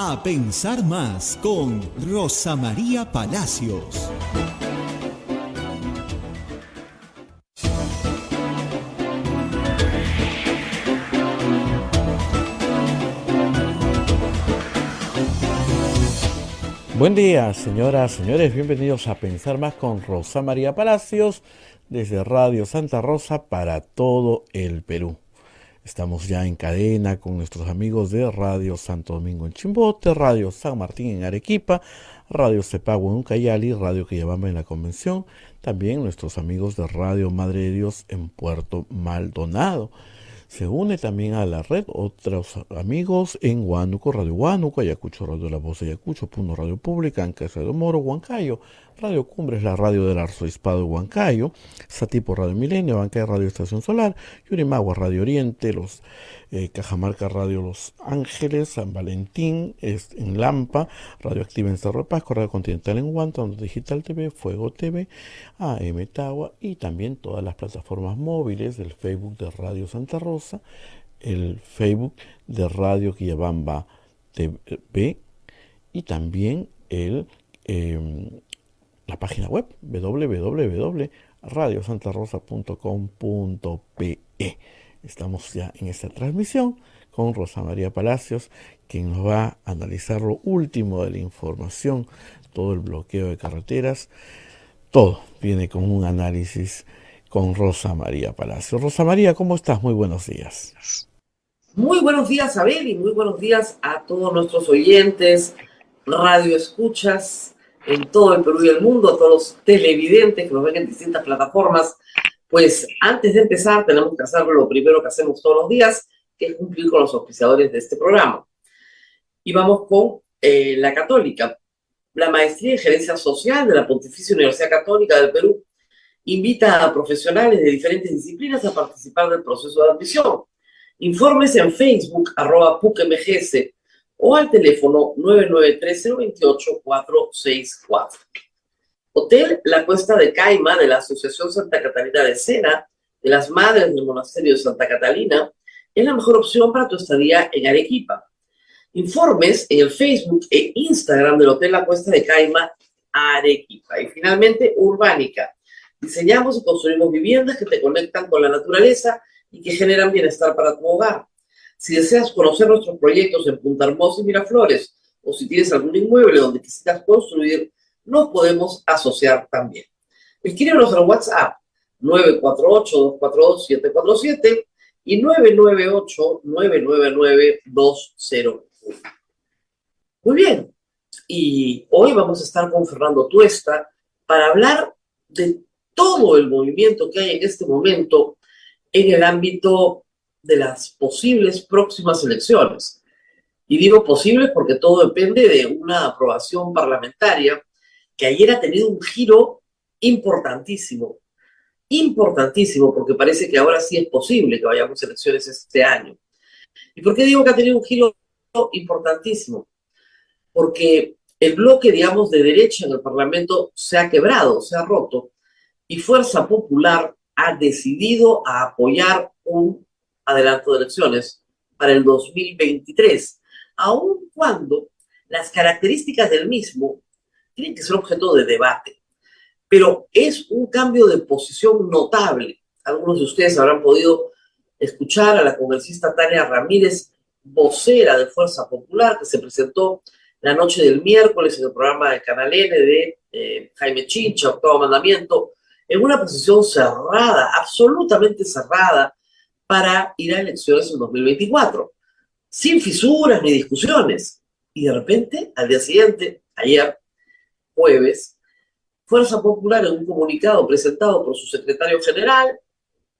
A pensar más con Rosa María Palacios. Buen día, señoras, señores, bienvenidos a Pensar Más con Rosa María Palacios desde Radio Santa Rosa para todo el Perú. Estamos ya en cadena con nuestros amigos de Radio Santo Domingo en Chimbote, Radio San Martín en Arequipa, Radio Cepagua en Ucayali, Radio Quillabamba en la Convención, también nuestros amigos de Radio Madre de Dios en Puerto Maldonado. Se une también a la red otros amigos en Huánuco, Ayacucho, Radio La Voz de Ayacucho, Puno Radio Pública, Ancash Radio Moro, Huancayo, Radio Cumbres, la radio del Arzobispado de Huancayo, Satipo Radio Milenio, Bancay Radio Estación Solar, Yurimagua Radio Oriente, los Cajamarca Radio Los Ángeles, San Valentín en Lampa, Radio Activa en Cerro de Pasco, Radio Continental en Huanta, Onda Digital TV, Fuego TV, AM Tagua y también todas las plataformas móviles del Facebook de Radio Santa Rosa, el Facebook de Radio Quillabamba TV y también la página web www.radiosantarosa.com.pe. Estamos ya en esta transmisión con Rosa María Palacios, quien nos va a analizar lo último de la información, todo el bloqueo de carreteras, todo viene con un análisis con Rosa María Palacios. Rosa María, ¿cómo estás? Muy buenos días. Muy buenos días, Abel, y muy buenos días a todos nuestros oyentes, radio escuchas en todo el Perú y el mundo, a todos los televidentes que nos ven en distintas plataformas. Pues antes de empezar tenemos que hacer lo primero que hacemos todos los días, que es cumplir con los auspiciadores de este programa. Y vamos con la Católica. La Maestría en Gerencia Social de la Pontificia Universidad Católica del Perú invita a profesionales de diferentes disciplinas a participar del proceso de admisión. Informes en Facebook, @PUCMGS, o al teléfono 993-028-464. Hotel La Cuesta de Caima de la Asociación Santa Catalina de Sena, de las Madres del Monasterio de Santa Catalina, es la mejor opción para tu estadía en Arequipa. Informes en el Facebook e Instagram del Hotel La Cuesta de Caima, Arequipa. Y finalmente, Urbánica. Diseñamos y construimos viviendas que te conectan con la naturaleza y que generan bienestar para tu hogar. Si deseas conocer nuestros proyectos en Punta Hermosa y Miraflores, o si tienes algún inmueble donde quisieras construir, nos podemos asociar también. Escríbenos al WhatsApp 948-242-747 y 998-999-201. Muy bien, y hoy vamos a estar con Fernando Tuesta para hablar de todo el movimiento que hay en este momento en el ámbito de las posibles próximas elecciones. Y digo posibles porque todo depende de una aprobación parlamentaria que ayer ha tenido un giro importantísimo, porque parece que ahora sí es posible que vayamos a elecciones este año. ¿Y por qué digo que ha tenido un giro importantísimo? Porque el bloque, digamos, de derecha en el Parlamento se ha quebrado, se ha roto, y Fuerza Popular ha decidido a apoyar un adelanto de elecciones para el 2023, aun cuando las características del mismo tienen que ser objeto de debate. Pero es un cambio de posición notable. Algunos de ustedes habrán podido escuchar a la congresista Tania Ramírez, vocera de Fuerza Popular, que se presentó la noche del miércoles en el programa de Canal N de Jaime Chincha, Octavo Mandamiento, en una posición cerrada, absolutamente cerrada, para ir a elecciones en 2024, sin fisuras ni discusiones. Y de repente, al día siguiente, ayer, jueves, Fuerza Popular, en un comunicado presentado por su secretario general,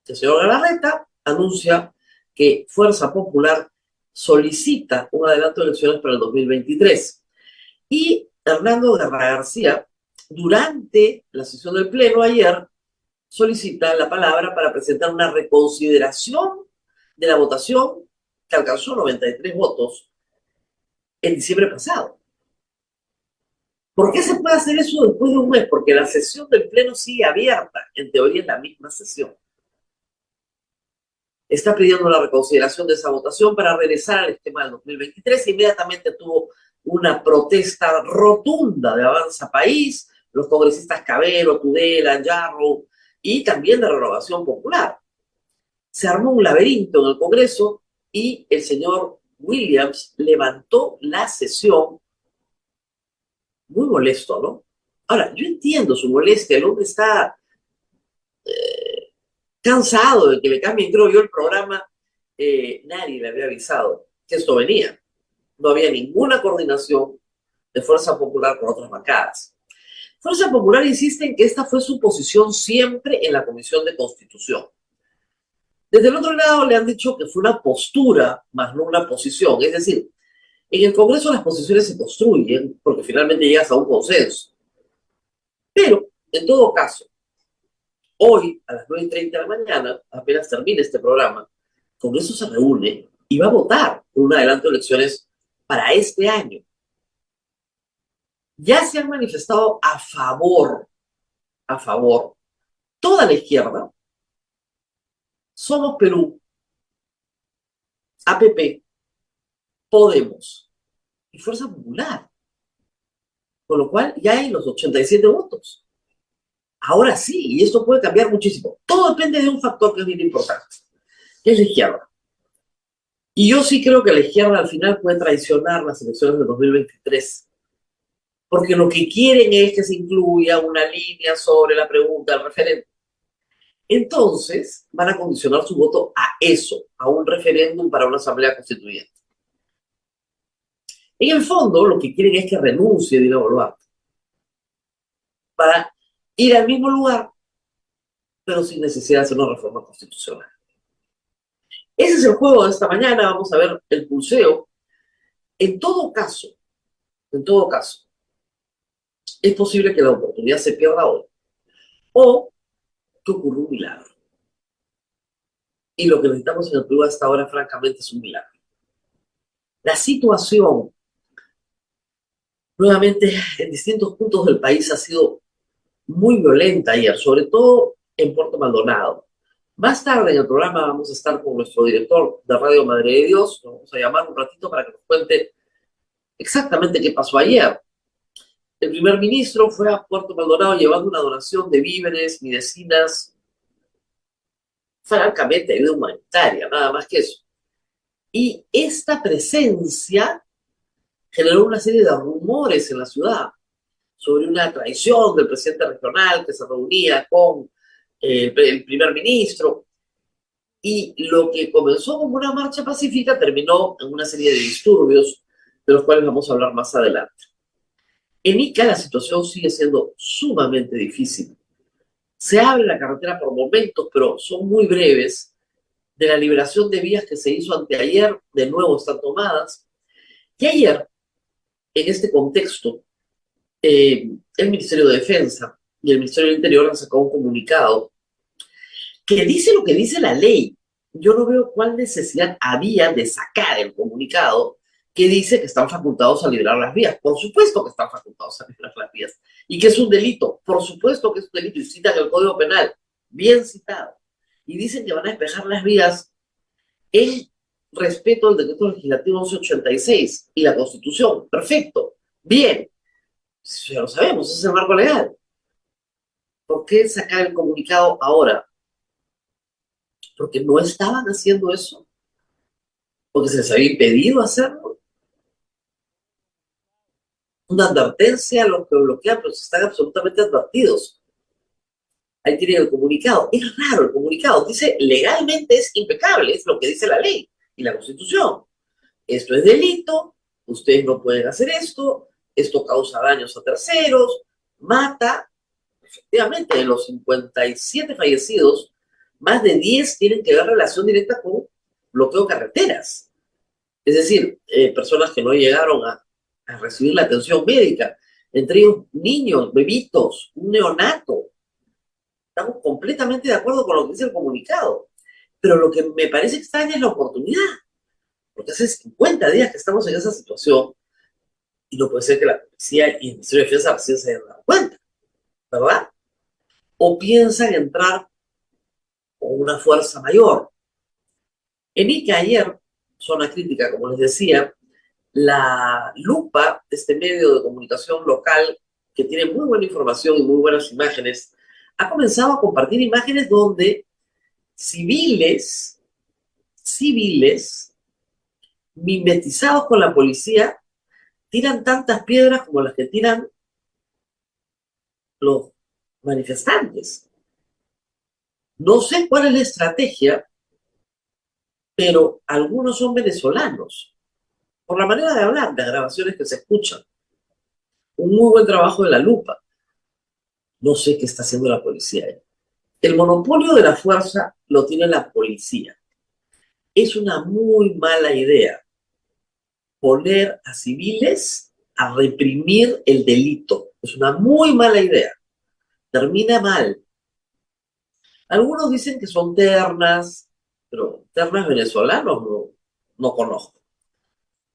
el señor Galarreta, anuncia que Fuerza Popular solicita un adelanto de elecciones para el 2023. Y Hernando Guerra García, durante la sesión del Pleno ayer, solicita la palabra para presentar una reconsideración de la votación que alcanzó 93 votos en diciembre pasado. ¿Por qué se puede hacer eso después de un mes? Porque la sesión del Pleno sigue abierta, en teoría es la misma sesión. Está pidiendo la reconsideración de esa votación para regresar al esquema del 2023. Inmediatamente tuvo una protesta rotunda de Avanza País, los congresistas Cabero, Tudela, Yarro y también de Renovación Popular. Se armó un laberinto en el Congreso y el señor Williams levantó la sesión muy molesto, ¿no? Ahora, yo entiendo su molestia, el hombre está cansado de que le cambien, creo yo, el programa. Nadie le había avisado que esto venía. No había ninguna coordinación de Fuerza Popular con otras bancadas. Fuerza Popular insiste en que esta fue su posición siempre en la Comisión de Constitución. Desde el otro lado le han dicho que fue una postura, más no una posición. Es decir, en el Congreso las posiciones se construyen porque finalmente llegas a un consenso. Pero, en todo caso, hoy a las 9:30 de la mañana, apenas termine este programa, el Congreso se reúne y va a votar por un adelanto de elecciones para este año. Ya se han manifestado a favor, toda la izquierda, Somos Perú, APP, Podemos y Fuerza Popular. Con lo cual ya hay los 87 votos. Ahora sí, y esto puede cambiar muchísimo. Todo depende de un factor que es bien importante, que es la izquierda. Y yo sí creo que la izquierda al final puede traicionar las elecciones de 2023. Porque lo que quieren es que se incluya una línea sobre la pregunta del referéndum. Entonces, van a condicionar su voto a eso, a un referéndum para una asamblea constituyente. En el fondo, lo que quieren es que renuncie Dina Boluarte para ir al mismo lugar, pero sin necesidad de hacer una reforma constitucional. Ese es el juego de esta mañana. Vamos a ver el pulseo. En todo caso, es posible que la oportunidad se pierda hoy o que ocurra un milagro. Y lo que necesitamos en el Perú hasta ahora, francamente, es un milagro. La situación, nuevamente, en distintos puntos del país ha sido muy violenta ayer, sobre todo en Puerto Maldonado. Más tarde en el programa vamos a estar con nuestro director de Radio Madre de Dios. Lo vamos a llamar un ratito para que nos cuente exactamente qué pasó ayer. El primer ministro fue a Puerto Maldonado llevando una donación de víveres, medicinas, francamente ayuda humanitaria, nada más que eso. Y esta presencia generó una serie de rumores en la ciudad sobre una traición del presidente regional que se reunía con el primer ministro. Y lo que comenzó como una marcha pacífica terminó en una serie de disturbios, de los cuales vamos a hablar más adelante. En Ica la situación sigue siendo sumamente difícil. Se abre la carretera por momentos, pero son muy breves. De la liberación de vías que se hizo anteayer, de nuevo están tomadas. Y ayer, en este contexto, el Ministerio de Defensa y el Ministerio del Interior han sacado un comunicado que dice lo que dice la ley. Yo no veo cuál necesidad había de sacar el comunicado que dice que están facultados a liberar las vías. Por supuesto que están facultados a liberar las vías. Y que es un delito. Por supuesto que es un delito. Y citan el Código Penal. Bien citado. Y dicen que van a despejar las vías en respeto al decreto legislativo 1186 y la Constitución. Perfecto. Bien. Ya lo sabemos, ese es el marco legal. ¿Por qué sacar el comunicado ahora? Porque no estaban haciendo eso. Porque se les había impedido hacerlo. Una advertencia a los que bloquean, pero están absolutamente advertidos. Ahí tienen el comunicado. Es raro el comunicado. Dice, legalmente es impecable, es lo que dice la ley y la Constitución. Esto es delito, ustedes no pueden hacer esto causa daños a terceros, mata. Efectivamente, de los 57 fallecidos, más de 10 tienen que ver relación directa con bloqueo de carreteras. Es decir, personas que no llegaron a recibir la atención médica, entre ellos niños, bebitos, un neonato. Estamos completamente de acuerdo con lo que dice el comunicado. Pero lo que me parece extraño es la oportunidad. Porque hace 50 días que estamos en esa situación y no puede ser que la policía y el Ministerio de Defensa recién se hayan dado cuenta, ¿verdad? O piensan entrar con una fuerza mayor. En Ica ayer, zona crítica, como les decía, La Lupa, este medio de comunicación local que tiene muy buena información y muy buenas imágenes, ha comenzado a compartir imágenes donde civiles, mimetizados con la policía, tiran tantas piedras como las que tiran los manifestantes. No sé cuál es la estrategia, pero algunos son venezolanos. Por la manera de hablar, las grabaciones que se escuchan. Un muy buen trabajo de la Lupa. No sé qué está haciendo la policía ahí. El monopolio de la fuerza lo tiene la policía. Es una muy mala idea poner a civiles a reprimir el delito. Es una muy mala idea. Termina mal. Algunos dicen que son ternas, pero ternas venezolanos no conozco.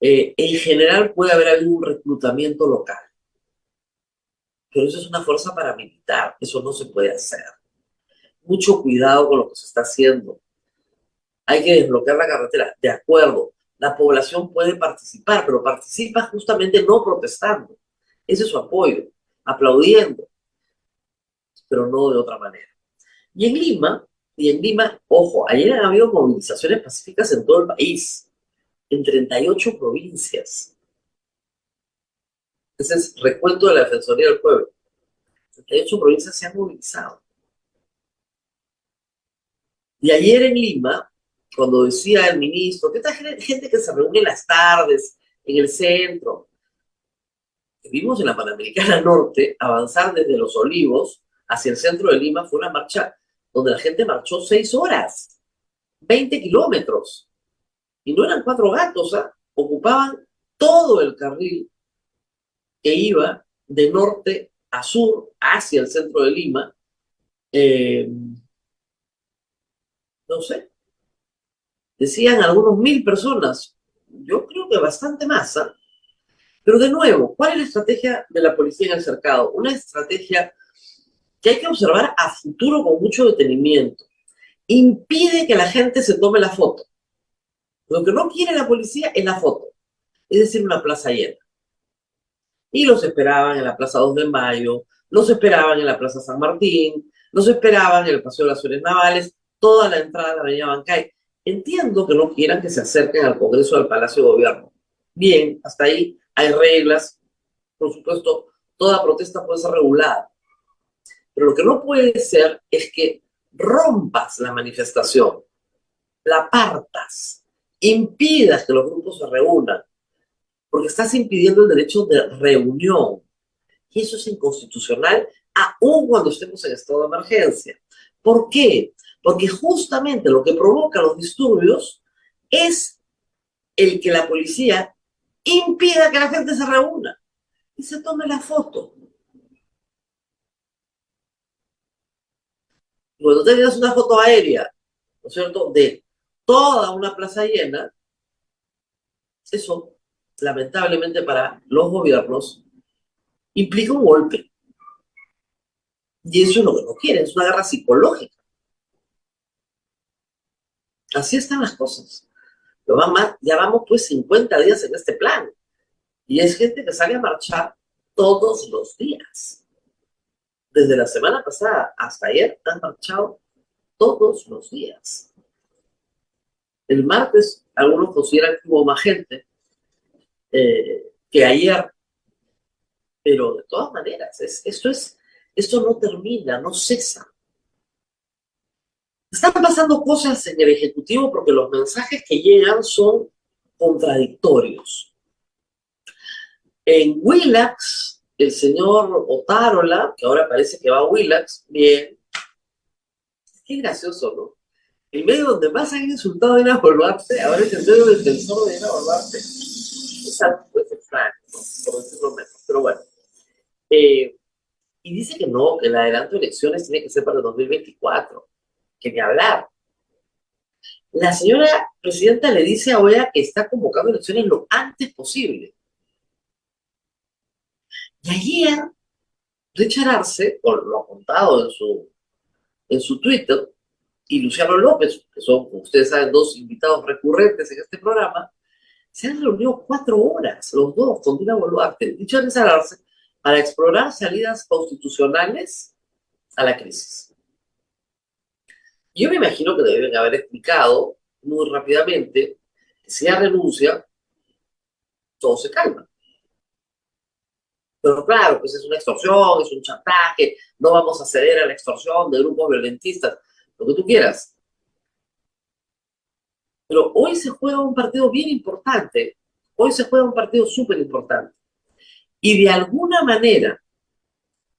En general puede haber habido un reclutamiento local, pero eso es una fuerza paramilitar, eso no se puede hacer. Mucho cuidado con lo que se está haciendo. Hay que desbloquear la carretera, de acuerdo. La población puede participar, pero participa justamente no protestando. Ese es su apoyo, aplaudiendo, pero no de otra manera. Y en Lima, ojo, ayer han habido movilizaciones pacíficas en todo el país, en 38 provincias. Ese es recuento de la Defensoría del Pueblo. 38 provincias se han movilizado. Y ayer en Lima, cuando decía el ministro, que esta gente que se reúne en las tardes, en el centro, que vimos en la Panamericana Norte, avanzar desde Los Olivos hacia el centro de Lima, fue una marcha donde la gente marchó 6 horas, 20 kilómetros. Y no eran 4 gatos, ¿eh? Ocupaban todo el carril que iba de norte a sur hacia el centro de Lima. Eh, no sé, decían algunos 1000 personas. Yo creo que bastante más, ¿eh? Pero de nuevo, ¿cuál es la estrategia de la policía en el cercado? Una estrategia que hay que observar a futuro con mucho detenimiento. Impide que la gente se tome la foto. Lo que no quiere la policía es la foto, es decir, una plaza llena. Y los esperaban en la Plaza 2 de Mayo, los esperaban en la Plaza San Martín, los esperaban en el Paseo de las Flores Navales, toda la entrada de la Avenida Bancay. Entiendo que no quieran que se acerquen al Congreso del Palacio de Gobierno. Bien, hasta ahí hay reglas. Por supuesto, toda protesta puede ser regulada. Pero lo que no puede ser es que rompas la manifestación, la partas, impidas que los grupos se reúnan, porque estás impidiendo el derecho de reunión. Y eso es inconstitucional, aun cuando estemos en estado de emergencia. ¿Por qué? Porque justamente lo que provoca los disturbios es el que la policía impida que la gente se reúna y se tome la foto. Y cuando tengas una foto aérea, ¿no es cierto?, de toda una plaza llena, eso, lamentablemente para los gobiernos, implica un golpe. Y eso es lo que no quieren, es una guerra psicológica. Así están las cosas. Ya vamos pues 50 días en este plan. Y es gente que sale a marchar todos los días. Desde la semana pasada hasta ayer han marchado todos los días. El martes algunos consideran que hubo más gente que ayer, pero de todas maneras, esto no termina, no cesa. Están pasando cosas en el Ejecutivo porque los mensajes que llegan son contradictorios. En Willax, el señor Otárola, que ahora parece que va a Willax, bien, qué gracioso, ¿no? El medio donde más han insultado a Dina Boluarte, ahora es el medio defensor de Dina Boluarte. Es algo pues extraño, ¿no? Por decirlo menos, pero bueno. Y dice que no, que el adelanto de elecciones tiene que ser para el 2024, que ni hablar. La señora presidenta le dice a OEA que está convocando elecciones lo antes posible. Y ayer, Richard Arce, lo ha contado en su Twitter, y Luciano López, que son, como ustedes saben, dos invitados recurrentes en este programa, Se han reunido 4 horas, los dos, con Dina Boluarte, dicho de instalarse, para explorar salidas constitucionales a la crisis. Yo me imagino que deben haber explicado muy rápidamente que si ella renuncia, todo se calma. Pero claro, pues es una extorsión, es un chantaje, no vamos a ceder a la extorsión de grupos violentistas, lo que tú quieras. Pero hoy se juega un partido bien importante, hoy se juega un partido súper importante. Y de alguna manera,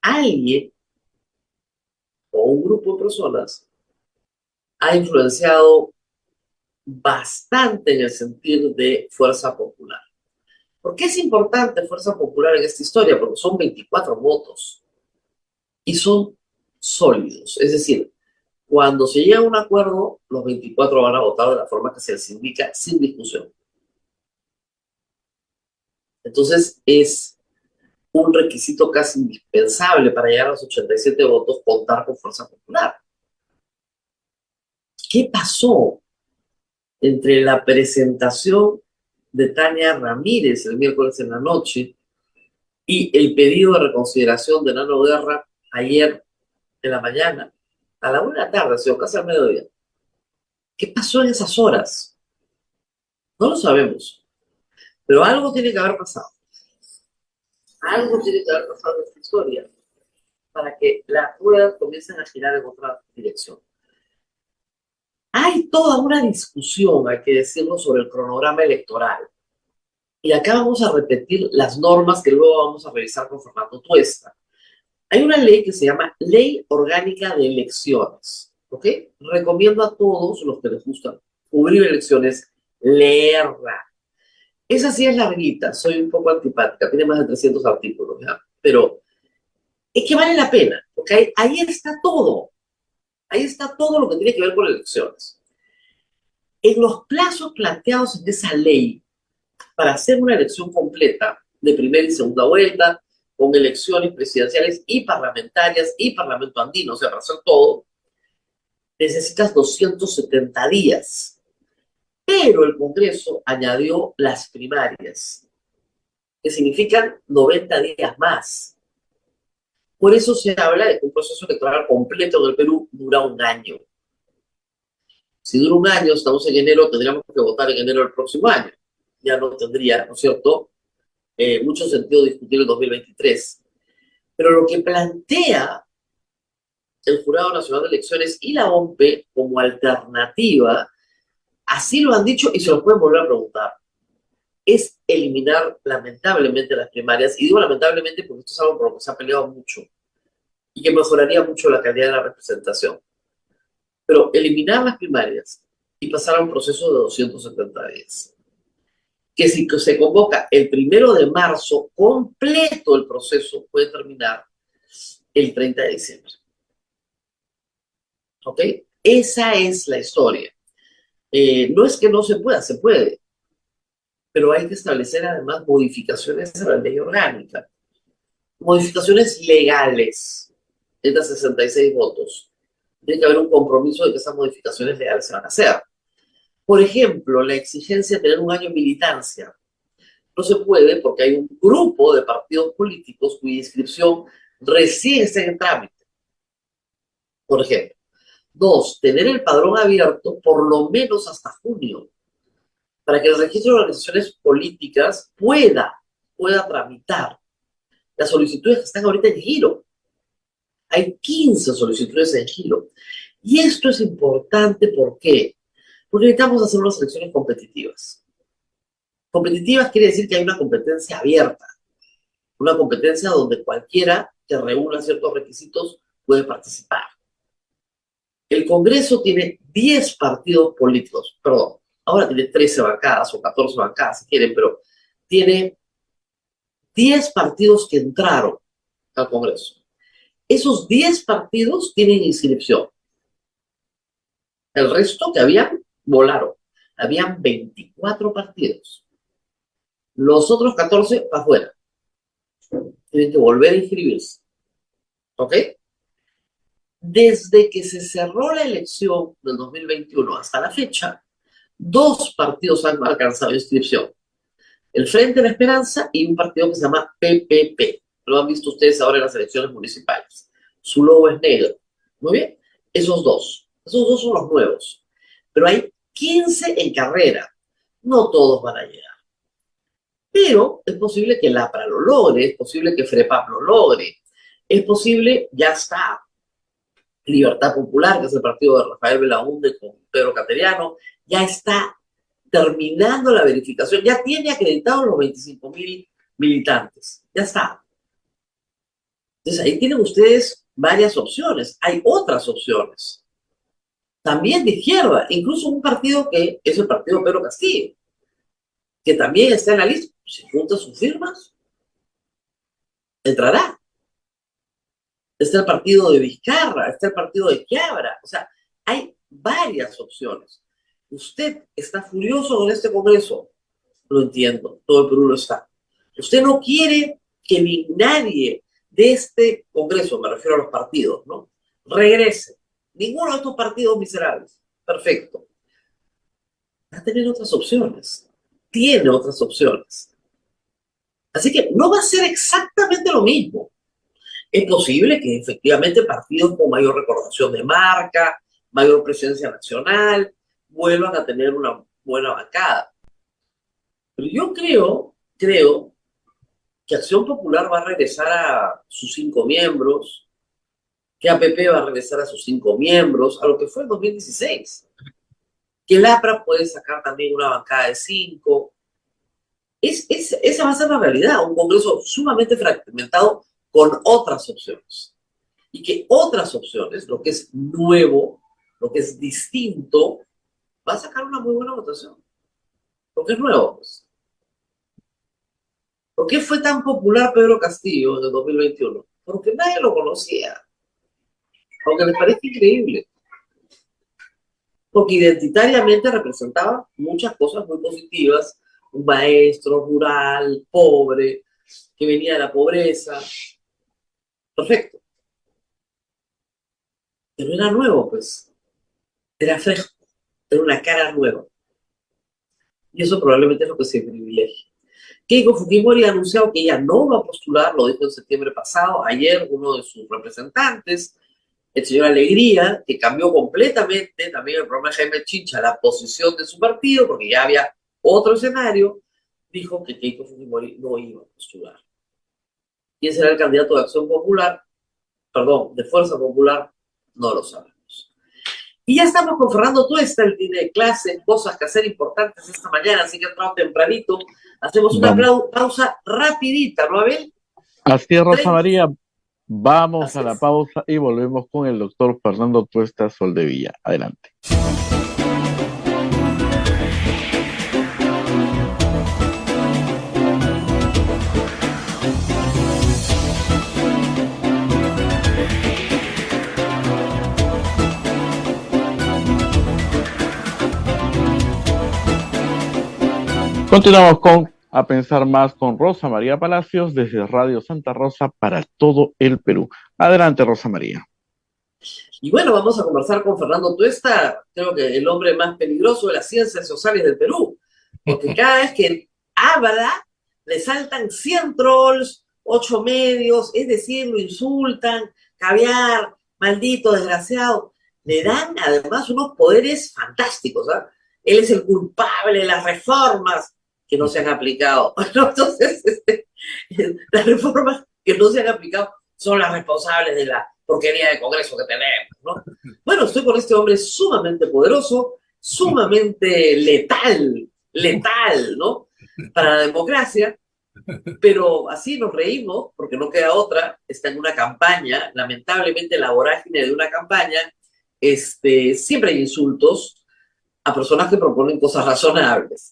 alguien o un grupo de personas ha influenciado bastante en el sentido de fuerza popular. ¿Por qué es importante fuerza popular en esta historia? Porque son 24 votos y son sólidos. Es decir, cuando se llega a un acuerdo, los 24 van a votar de la forma que se les indica, sin discusión. Entonces, es un requisito casi indispensable para llegar a los 87 votos, contar con fuerza popular. ¿Qué pasó entre la presentación de Tania Ramírez el miércoles en la noche y el pedido de reconsideración de Nano Guerra ayer en la mañana, a la 1 de la tarde, o casi al mediodía? ¿Qué pasó en esas horas? No lo sabemos, pero algo tiene que haber pasado. Algo tiene que haber pasado en esta historia para que las ruedas comiencen a girar en otra dirección. Hay toda una discusión, hay que decirlo, sobre el cronograma electoral. Y acá vamos a repetir las normas que luego vamos a revisar con Fernando Tuesta. Hay una ley que se llama Ley Orgánica de Elecciones, ¿ok? Recomiendo a todos los que les gusta cubrir elecciones leerla. Esa sí es larguita, soy un poco antipática, tiene más de 300 artículos, ¿ya? Pero es que vale la pena, porque ahí está todo. Ahí está todo lo que tiene que ver con elecciones. En los plazos planteados en esa ley, para hacer una elección completa de primera y segunda vuelta, con elecciones presidenciales y parlamentarias y parlamento andino, o sea, para hacer todo, necesitas 270 días. Pero el Congreso añadió las primarias, que significan 90 días más. Por eso se habla de que un proceso electoral completo en el Perú dura un año. Si dura un año, estamos en enero, tendríamos que votar en enero del próximo año. Ya no tendría, ¿no es cierto?, mucho sentido discutir el 2023. Pero lo que plantea el Jurado Nacional de Elecciones y la OMPE como alternativa, así lo han dicho y se lo pueden volver a preguntar, es eliminar lamentablemente las primarias. Y digo lamentablemente porque esto es algo por lo que se ha peleado mucho y que mejoraría mucho la calidad de la representación. Pero eliminar las primarias y pasar a un proceso de 270 días. Que si se convoca el 1 de marzo, completo el proceso puede terminar el 30 de diciembre. ¿Ok? Esa es la historia. No es que no se pueda, se puede. Pero hay que establecer además modificaciones a la ley orgánica. Modificaciones legales. Es de 66 votos. Tiene que haber un compromiso de que esas modificaciones legales se van a hacer. Por ejemplo, la exigencia de tener un año de militancia. No se puede porque hay un grupo de partidos políticos cuya inscripción recién está en trámite. Por ejemplo. 2, tener el padrón abierto por lo menos hasta junio, para que el registro de organizaciones políticas pueda tramitar las solicitudes que están ahorita en giro. Hay 15 solicitudes en giro. Y esto es importante, ¿por qué? Porque necesitamos hacer unas elecciones competitivas. Competitivas quiere decir que hay una competencia abierta, una competencia donde cualquiera que reúna ciertos requisitos puede participar. El Congreso tiene 10 partidos políticos, perdón, ahora tiene 13 bancadas o 14 bancadas si quieren, pero tiene 10 partidos que entraron al Congreso. Esos 10 partidos tienen inscripción. El resto que habían, volaron. Habían 24 partidos. Los otros 14 para afuera. Tienen que volver a inscribirse. ¿Ok? Desde que se cerró la elección del 2021 hasta la fecha, 2 partidos han alcanzado inscripción. el Frente de la Esperanza y un partido que se llama PPP. Lo han visto ustedes ahora en las elecciones municipales. Su logo es negro. Muy bien, esos dos son los nuevos. Pero hay 15 en carrera. No todos van a llegar. Pero es posible que el APRA lo logre, es posible que FREPAP lo logre, es posible, ya está, Libertad Popular, que es el partido de Rafael Belaúnde con Pedro Cateriano, ya está terminando la verificación, ya tiene acreditados los 25.000 militantes, ya está. Entonces ahí tienen ustedes varias opciones, hay otras opciones, también de izquierda, incluso un partido que es el partido de Pedro Castillo, que también está en la lista, si junta sus firmas, entrará. Está el partido de Vizcarra, está el partido de Quiabra, o sea, hay varias opciones. Usted está furioso con este Congreso, lo entiendo, todo el Perú lo está. Usted no quiere que ni nadie de este Congreso, me refiero a los partidos, ¿no?, regrese. Ninguno de estos partidos miserables. Perfecto. Va a tener otras opciones. Tiene otras opciones. Así que no va a ser exactamente lo mismo. Es posible que efectivamente partidos con mayor recordación de marca, mayor presencia nacional, vuelvan a tener una buena bancada. Pero yo creo que Acción Popular va a regresar a sus 5 miembros, que APP va a regresar a sus 5 miembros, a lo que fue en 2016. Que el APRA puede sacar también una bancada de 5. Esa va a ser la realidad, un Congreso sumamente fragmentado con otras opciones. Y que otras opciones, lo que es nuevo, lo que es distinto, va a sacar una muy buena votación. Porque es nuevo, pues. ¿Por qué fue tan popular Pedro Castillo en el 2021? Porque nadie lo conocía. Aunque les parece increíble. Porque identitariamente representaba muchas cosas muy positivas. Un maestro rural, pobre, que venía de la pobreza. Perfecto. Pero era nuevo, pues. Era fresco. Era una cara nueva. Y eso probablemente es lo que se privilegia. Keiko Fujimori ha anunciado que ella no va a postular, lo dijo en septiembre pasado. Ayer uno de sus representantes, el señor Alegría, que cambió completamente, también el programa de Jaime Chincha, la posición de su partido, porque ya había otro escenario, dijo que Keiko Fujimori no iba a postular. ¿Quién será el candidato de Acción Popular? Perdón, de Fuerza Popular, no lo sabemos. Y ya estamos con Fernando Tuesta, él tiene clases, cosas que hacer importantes esta mañana, así que entramos tempranito. Hacemos una pausa rapidita, ¿no, Abel? Así es, Rosa 30. María. Vamos Así a la es. pausa y volvemos con el doctor Fernando Tuesta Soldevilla. Adelante. Continuamos con A Pensar Más con Rosa María Palacios desde Radio Santa Rosa para todo el Perú. Adelante, Rosa María. Y bueno, vamos a conversar con Fernando Tuesta, creo que el hombre más peligroso de las ciencias sociales del Perú, porque cada vez que habla, le saltan 100 trolls, 8 medios, es decir, lo insultan, caviar, maldito, desgraciado. Le dan además unos poderes fantásticos, ¿eh? Él es el culpable de las reformas que no se han aplicado. Entonces, las reformas que no se han aplicado son las responsables de la porquería de Congreso que tenemos, ¿no? Bueno, estoy con este hombre sumamente poderoso, sumamente letal, ¿no?, para la democracia, pero así nos reímos, porque no queda otra, está en una campaña, lamentablemente la vorágine de una campaña, siempre hay insultos a personas que proponen cosas razonables.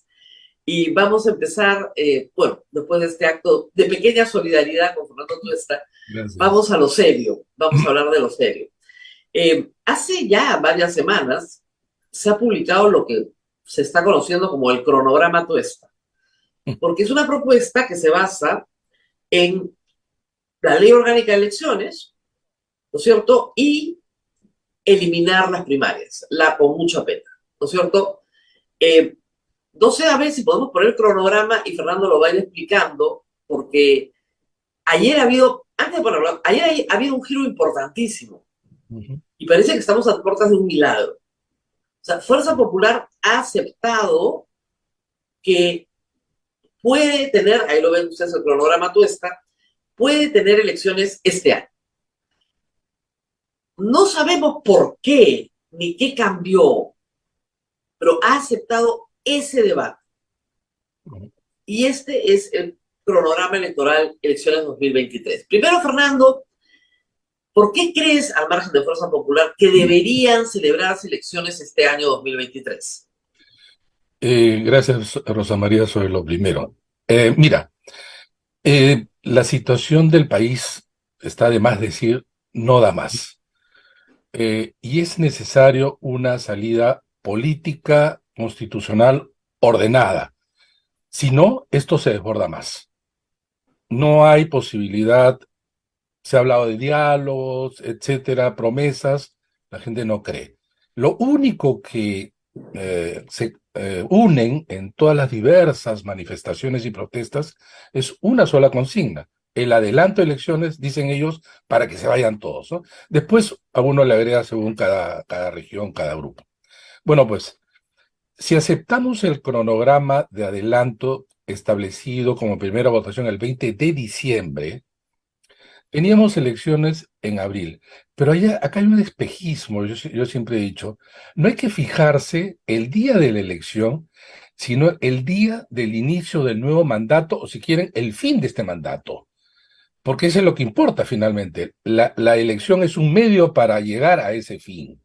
Y vamos a empezar, bueno, después de este acto de pequeña solidaridad con Fernando Tuesta, vamos a lo serio, vamos a hablar de lo serio. Hace ya varias semanas se ha publicado lo que se está conociendo como el cronograma Tuesta, porque es una propuesta que se basa en la Ley Orgánica de Elecciones, ¿no es cierto?, y eliminar las primarias, con mucha pena, ¿no es cierto? No sé a ver si podemos poner el cronograma y Fernando lo va a ir explicando, porque ayer ha habido, antes de ponerlo, ayer ha habido un giro importantísimo Ujú. y parece que estamos a puertas de un milagro. O sea, Fuerza Popular ha aceptado que puede tener, ahí lo ven ustedes el cronograma tuesta, puede tener elecciones este año. No sabemos por qué ni qué cambió, pero ha aceptado ese debate. Y este es el cronograma electoral elecciones 2023. Primero, Fernando, ¿por qué crees, al margen de Fuerza Popular, que deberían celebrarse elecciones este año 2023? Gracias, Rosa María, sobre lo primero. Mira, la situación del país, está de más decir, no da más. Y es necesario una salida política, constitucional, ordenada. Si no, esto se desborda más. No hay posibilidad, se ha hablado de diálogos, etcétera, promesas, la gente no cree. Lo único que se unen en todas las diversas manifestaciones y protestas es una sola consigna: el adelanto de elecciones, dicen ellos, para que se vayan todos, ¿no? Después a uno le agrega según cada región, cada grupo. Bueno, pues, si aceptamos el cronograma de adelanto establecido como primera votación el 20 de diciembre, teníamos elecciones en abril, pero acá hay un espejismo. Yo siempre he dicho, no hay que fijarse el día de la elección, sino el día del inicio del nuevo mandato, o si quieren, el fin de este mandato, porque eso es lo que importa finalmente. La elección es un medio para llegar a ese fin,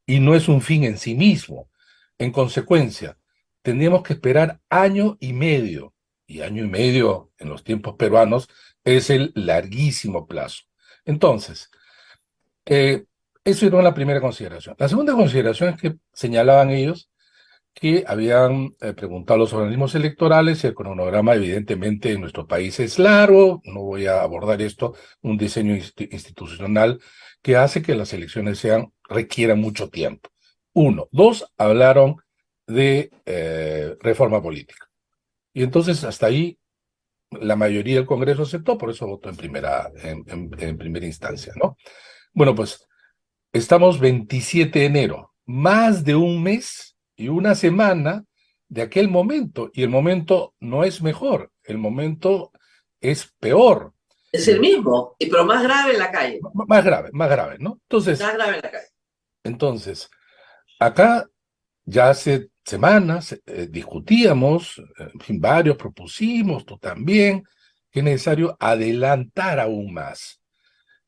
y no es un fin en sí mismo. En consecuencia, tendríamos que esperar año y año y medio en los tiempos peruanos es el larguísimo plazo. Entonces, eh, eso era la primera consideración. La segunda consideración es que señalaban ellos que habían preguntado a los organismos electorales y el cronograma evidentemente en nuestro país es largo. No voy a abordar esto, un diseño institucional que hace que las elecciones requieran mucho tiempo. Uno. Dos, hablaron de reforma política. Y entonces hasta ahí la mayoría del Congreso aceptó, por eso votó en primera instancia, ¿no? Bueno, pues estamos 27 de enero, más de un mes y una semana de aquel momento, y el momento no es mejor, el momento es peor, Es el mismo, pero más grave en la calle. más grave, ¿no? Más grave en la calle. Entonces, acá ya hace semanas discutíamos, en fin, varios propusimos, tú también, que es necesario adelantar aún más.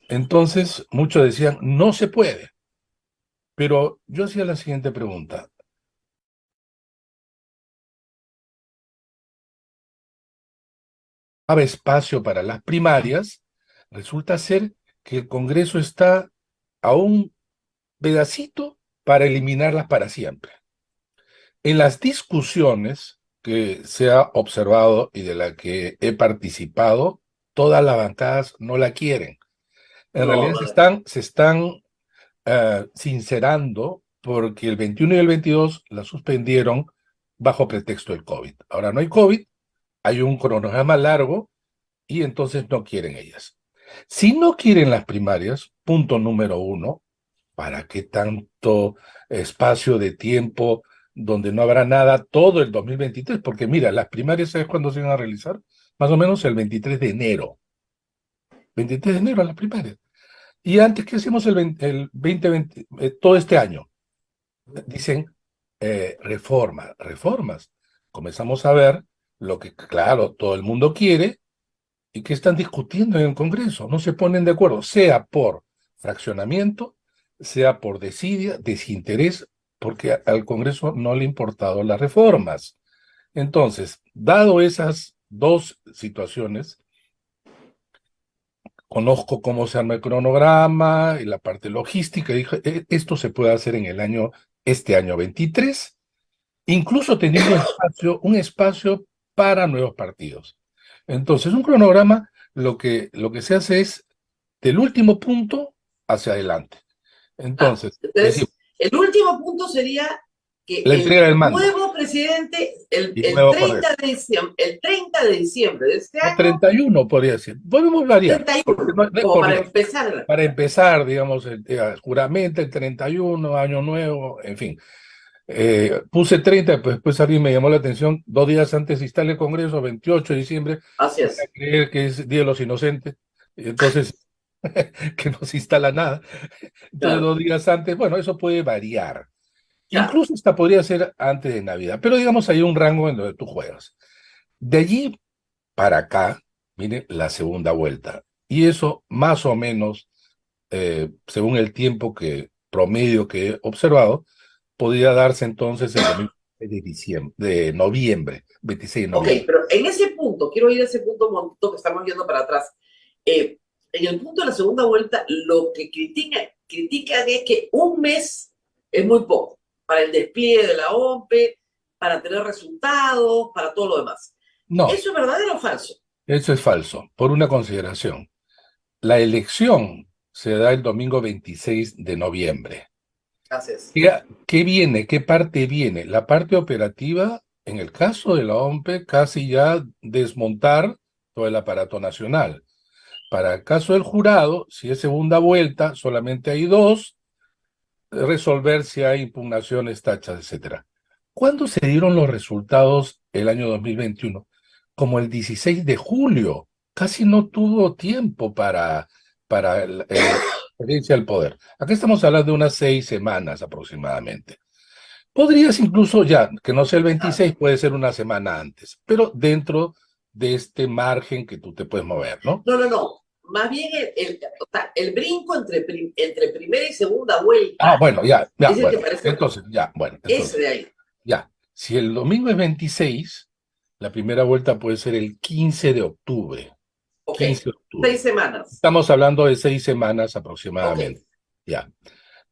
Entonces, muchos decían, no se puede. Pero yo hacía la siguiente pregunta. ¿Había espacio para las primarias? Resulta ser que el Congreso está a un pedacito para eliminarlas para siempre. En las discusiones que se ha observado y de la que he participado, todas las bancadas no la quieren. En No, realidad no. se están sincerando porque el 21 y el 22 la suspendieron bajo pretexto del COVID. Ahora no hay COVID, hay un cronograma largo y entonces no quieren ellas. Si no quieren las primarias, punto número uno, ¿para qué tanto espacio de tiempo donde no habrá nada todo el 2023? Porque mira, las primarias, ¿sabes cuándo se van a realizar? Más o menos el 23 de enero. 23 de enero a las primarias. Y antes, ¿qué hacemos el 2020, todo este año? Dicen reformas. Comenzamos a ver lo que, claro, todo el mundo quiere y que están discutiendo en el Congreso. No se ponen de acuerdo, sea por fraccionamiento, sea por desidia, desinterés, porque al Congreso no le han importado las reformas. Entonces, dado esas dos situaciones, conozco cómo se arma el cronograma y la parte logística, y dije, esto se puede hacer en este año 23, incluso teniendo un espacio para nuevos partidos. Entonces, un cronograma, lo que se hace es del último punto hacia adelante. Ah, Entonces, decimos, entonces, el último punto sería que La entrega del el mando nuevo presidente, y nuevo Congreso. el 30 de diciembre de este O año, 31 podría decir. Podemos variar. Porque, 31, como para porque empezar. para empezar, digamos, juramento el 31, Año Nuevo, en fin. Puse 30, pues después alguien me llamó la atención, 2 días antes instala el Congreso, 28 de diciembre, Así van a es. creer que es Día de los Inocentes, y entonces que no se instala nada. Entonces Claro, 2 días antes, bueno, eso puede variar. claro. Incluso hasta podría ser antes de Navidad, pero digamos hay un rango en donde tú juegas. De allí para acá viene la segunda vuelta. Y eso más o menos, según el tiempo promedio que he observado, podría darse entonces el domingo de diciembre, de noviembre, 26 de Ok, noviembre. pero en ese punto, quiero ir a ese punto un momentito que estamos yendo para atrás. En el punto de la segunda vuelta, lo que critican es que un mes es muy poco para el despliegue de la OMPE, para tener resultados, para todo lo demás. No, ¿Eso es verdadero o falso? eso es falso, por una consideración. La elección se da el domingo 26 de noviembre. Gracias. ¿Qué viene? ¿Qué parte viene? La parte operativa, en el caso de la OMPE, casi ya desmontar todo el aparato nacional. Para el caso del jurado, si es segunda vuelta, solamente hay dos, resolver si hay impugnaciones, tachas, etcétera. ¿Cuándo se dieron los resultados el año 2021? Como el 16 de julio. Casi no tuvo tiempo para la experiencia del poder. Acá estamos hablando de unas 6 semanas aproximadamente. Podrías incluso ya, que no sea el 26, puede ser una semana antes, pero dentro de este margen que tú te puedes mover, ¿no? No, no, no. Más bien el brinco entre primera y segunda Ah, vuelta bueno, ya, es el que bueno. parece Entonces, ya, bueno, ese entonces, de ahí. ya. Si el domingo es 26, la primera vuelta puede ser el 15 de octubre. Ok, 15 de seis octubre. semanas. Estamos hablando de 6 semanas Ok, aproximadamente. Ya.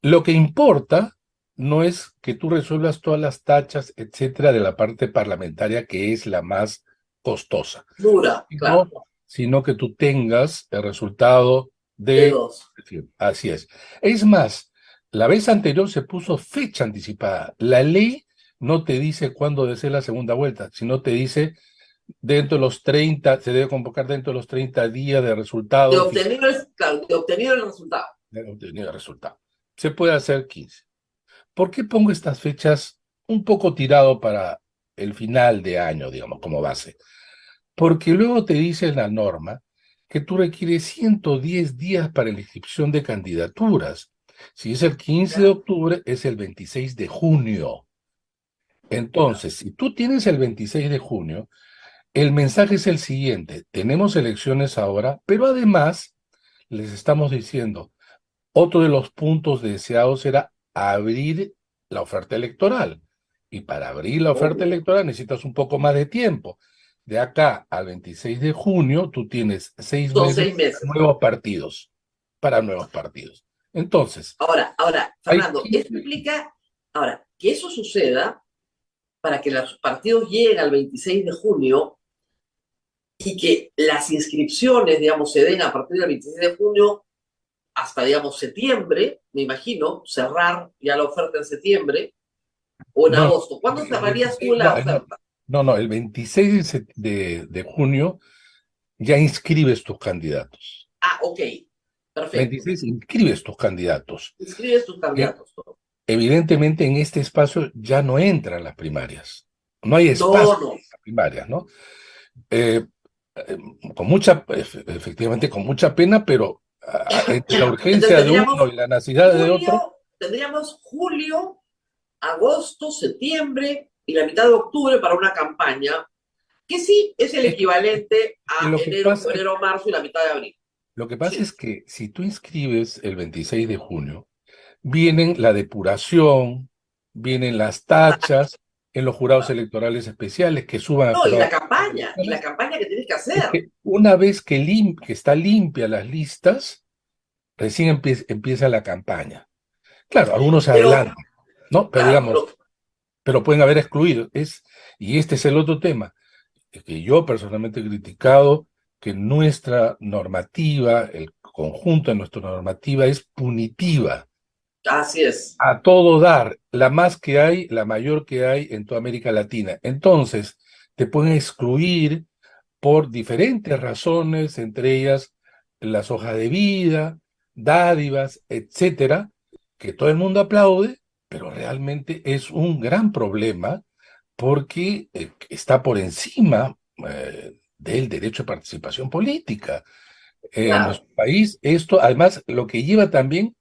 Lo que importa no es que tú resuelvas todas las tachas, etcétera, de la parte parlamentaria, que es la más costosa, dura, claro, sino, sino que tú tengas el resultado de de... dos. Así es. Es más, la vez anterior se puso fecha anticipada. La ley no te dice cuándo debe ser la segunda vuelta, sino te dice dentro de los 30, se debe convocar dentro de los 30 días de resultado oficial, Claro, de obtener el resultado. de obtenido el resultado. Se puede hacer 15. ¿Por qué pongo estas fechas un poco tirado para el final de año, digamos, como base? Porque luego te dice la norma que tú requieres 110 días para la inscripción de candidaturas. Si es el 15 de Ya, octubre, es el 26 de junio. ya. Entonces, si tú tienes el 26 de junio, el mensaje es el siguiente: tenemos elecciones ahora, pero además les estamos diciendo, otro de los puntos deseados era abrir la oferta electoral. Y para abrir la oferta Obvio. electoral necesitas un poco más de tiempo. De acá al 26 de junio, tú tienes 6 Son meses 6 meses. para nuevos partidos. Para nuevos partidos. Entonces, Ahora, hay Fernando, esto 15. implica, ahora, que eso suceda para que los partidos lleguen al 26 de junio y que las inscripciones, digamos, se den a partir del 26 de junio hasta, digamos, septiembre, me imagino, cerrar ya la oferta en septiembre o en No, agosto. ¿Cuándo el cerrarías tú 26, la no, oferta? no, el 26 de junio ya inscribes tus candidatos. Ah, ok, perfecto. 26 inscribes tus candidatos. Inscribes tus Eh, candidatos. Evidentemente en este espacio ya no entran las primarias. No hay No, espacio no. en las primarias, ¿no? Eh, con mucha, efectivamente, con mucha pena, pero entre la Entonces urgencia de uno y la necesidad de otro, tendríamos julio, agosto, septiembre y la mitad de octubre para una campaña que sí es el es que, equivalente que a lo que enero, pasa, febrero, marzo y la mitad de abril. lo que pasa Sí. es que si tú inscribes el 26 de junio, vienen la depuración, vienen las tachas en los jurados electorales especiales que suban a No, jurados y la especiales. campaña que tienes que Es hacer. que una vez que está limpia las listas, recién empieza la campaña. Claro, algunos se Pero, adelantan, ¿no? Pero claro, digamos, pero pueden haber excluido. Y este es el otro tema, es que yo personalmente he criticado que nuestra normativa, el conjunto de nuestra normativa es punitiva. Así es. a todo dar, la más que hay, la mayor que hay en toda América Latina. Entonces, te pueden excluir por diferentes razones, entre ellas las hojas de vida, dádivas, etcétera, que todo el mundo aplaude, pero realmente es un gran problema porque está por encima del derecho de participación política. En Claro. nuestro país, esto además lo que lleva también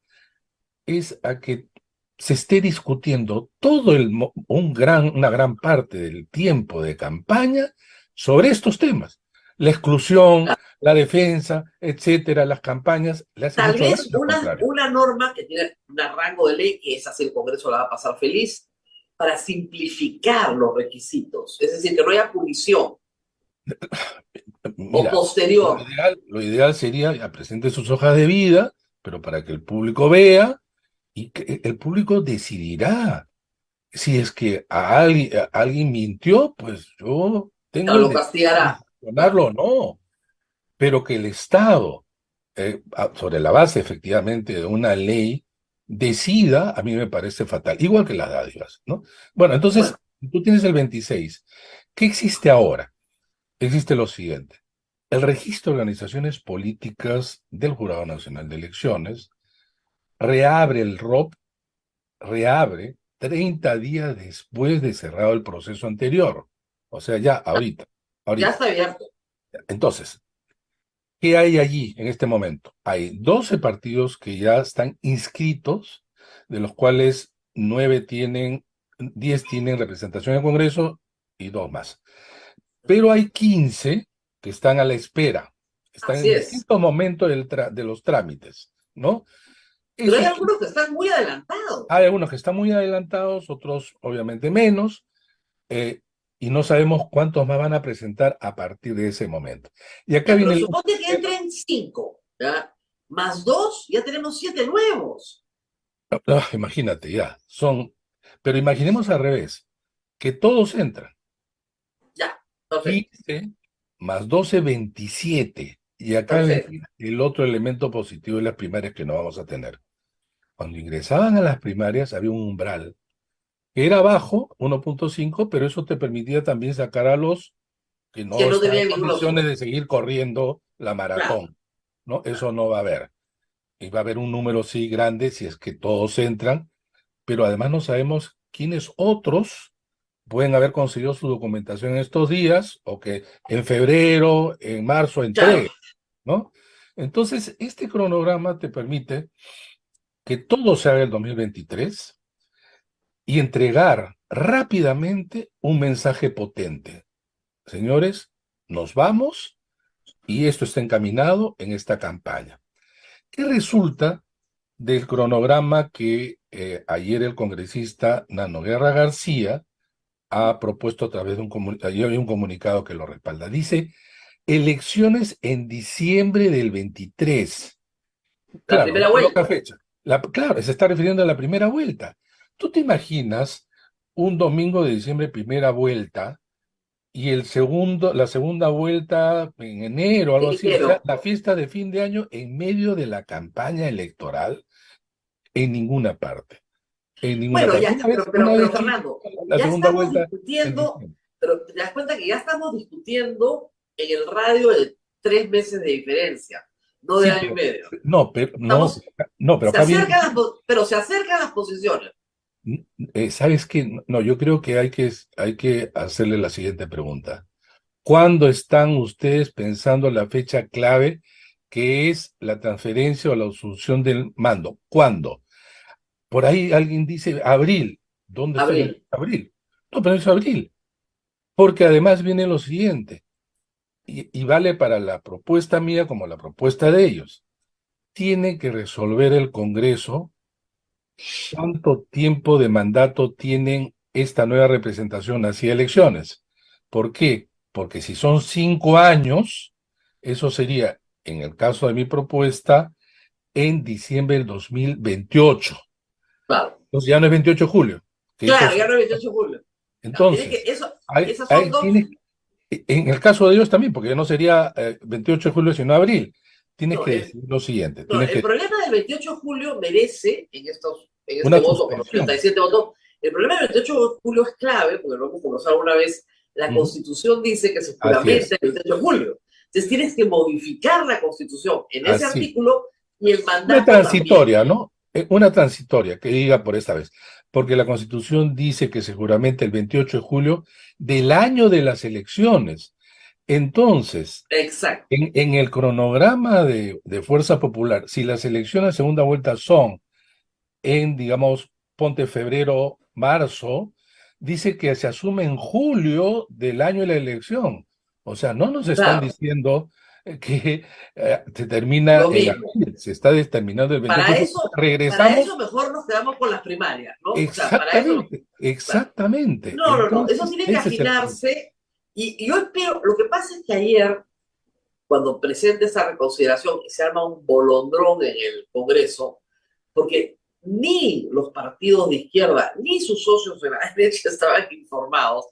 es a que se esté discutiendo una gran parte del tiempo de campaña sobre estos temas. La exclusión, la defensa, etcétera, las campañas le hacen Tal mucho daño vez al contrario. una norma que tiene un rango de ley, que es así, el Congreso la va a pasar feliz, para simplificar los requisitos. Es decir, que no haya punición o Mira, posterior. lo ideal sería ya presente sus hojas de vida, pero para que el público vea y que el público decidirá. Si es que a alguien mintió, pues yo tengo el Lo derecho de castigará. Claro. sancionarlo o no, pero que el Estado, sobre la base efectivamente de una ley, decida, a mí me parece fatal, igual que las dádivas, ¿no? Bueno, entonces, Bueno, tú tienes el 26. ¿Qué existe ahora? Existe lo siguiente. El registro de organizaciones políticas del Jurado Nacional de Elecciones reabre el ROP, reabre 30 días después de cerrado el proceso anterior. O sea, ya, ahorita, ya ahorita. está abierto. Entonces, ¿qué hay allí en este momento? Hay 12 partidos que ya están inscritos, de los cuales 10 tienen representación en el Congreso y 2 más. Pero hay 15 que están a la espera, están Así en es. distintos momentos de los trámites, ¿no? Pero hay Esos algunos que están muy Hay adelantados. algunos que están muy adelantados, otros obviamente menos, eh, y no sabemos cuántos más van a presentar a partir de ese momento. Y acá Ya, pero viene el suponte que entren 5, ¿ya? Más 2, ya tenemos 7 nuevos. imagínate, ya, pero imaginemos al revés, que todos entran, Ya, perfecto, 15 más 12, 27, y acá perfecto. viene el otro elemento positivo de las primarias que no vamos a tener. Cuando ingresaban a las primarias había un umbral que era bajo, 1.5, pero eso te permitía también sacar a los que Que no no están en tenían ninguna condiciones opción. de seguir corriendo la Claro, maratón, ¿no? claro. Eso no va a haber. Y va a haber un número sí grande si es que todos entran, pero además no sabemos quiénes otros pueden haber conseguido su documentación en estos días o que en febrero, en marzo Claro. entreguen, ¿no? Entonces, este cronograma te permite que todo se haga el 2023 y entregar rápidamente un mensaje potente. Señores, nos vamos y esto está encaminado en esta campaña. ¿Qué resulta del cronograma que ayer el congresista Nano Guerra García ha propuesto a través de hay un comunicado que lo respalda? Dice, elecciones en diciembre del 23. La Claro, no primera coloca vuelta. fecha. Claro, se está refiriendo a la primera vuelta. ¿Tú te imaginas un domingo de diciembre, primera vuelta, y la segunda vuelta en enero, algo así? O sea, Enero. la fiesta de fin de año en medio de la campaña electoral, en ninguna parte. En ninguna Bueno, parte. ya, Una pero vez sí, Fernando, la ya segunda estamos vuelta en discutiendo, diciembre. pero te das cuenta que ya estamos discutiendo en el radio de 3 meses de diferencia, no de Sí, año y medio. no, pero no, Estamos, no, pero se acá viene, acercan pero se acercan las posiciones. ¿sabes qué? No, yo creo que hay que hacerle la siguiente pregunta. ¿Cuándo están ustedes pensando la fecha clave que es la transferencia o la asunción del mando? ¿Cuándo? Por ahí alguien dice abril. ¿Dónde está el Abril. abril? No, pero es abril. Porque además viene lo siguiente, y vale para la propuesta mía como la propuesta de ellos. Tiene que resolver el Congreso cuánto tiempo de mandato tienen esta nueva representación hacia elecciones. ¿Por qué? Porque si son 5 años, eso sería, en el caso de mi propuesta, en diciembre del 2028. Claro. Entonces ya no es 28 de julio, que eso Claro, es. ya no es 28 de julio. Claro, tiene que, Entonces, eso, esas son ahí dos. tiene, en el caso de ellos también, porque ya no sería 28 de julio, sino abril. tienes No, que decir lo siguiente, no, tienes el que problema del 28 de julio merece, en una este voto, con los suspensión. 37 votos, el problema del 28 de julio es clave, porque lo hemos conversado alguna vez, la Ujú. Constitución dice que se Así es, juramenta el 28 de julio. Entonces tienes que modificar la Constitución en ese así. artículo y el Una mandato también. transitoria, ¿no? Una transitoria que diga por esta vez, porque la Constitución dice que seguramente el 28 de julio del año de las elecciones. Entonces, Exacto. en el cronograma de Fuerza Popular, si las elecciones de segunda vuelta son en, digamos, ponte febrero, marzo, dice que se asume en julio del año de la elección. O sea, no nos están Claro, diciendo que se termina lo en mismo. abril, se está determinando el 28 de julio. Para Regresamos eso mejor nos quedamos con las primarias, ¿no? O sea, para eso, exactamente, claro. exactamente. No, no, no, eso Entonces, tiene que ese es el punto. afinarse y yo espero, lo que pasa es que ayer, cuando presente esa reconsideración y se arma un bolondrón en el Congreso, porque ni los partidos de izquierda ni sus socios de la derecha estaban informados,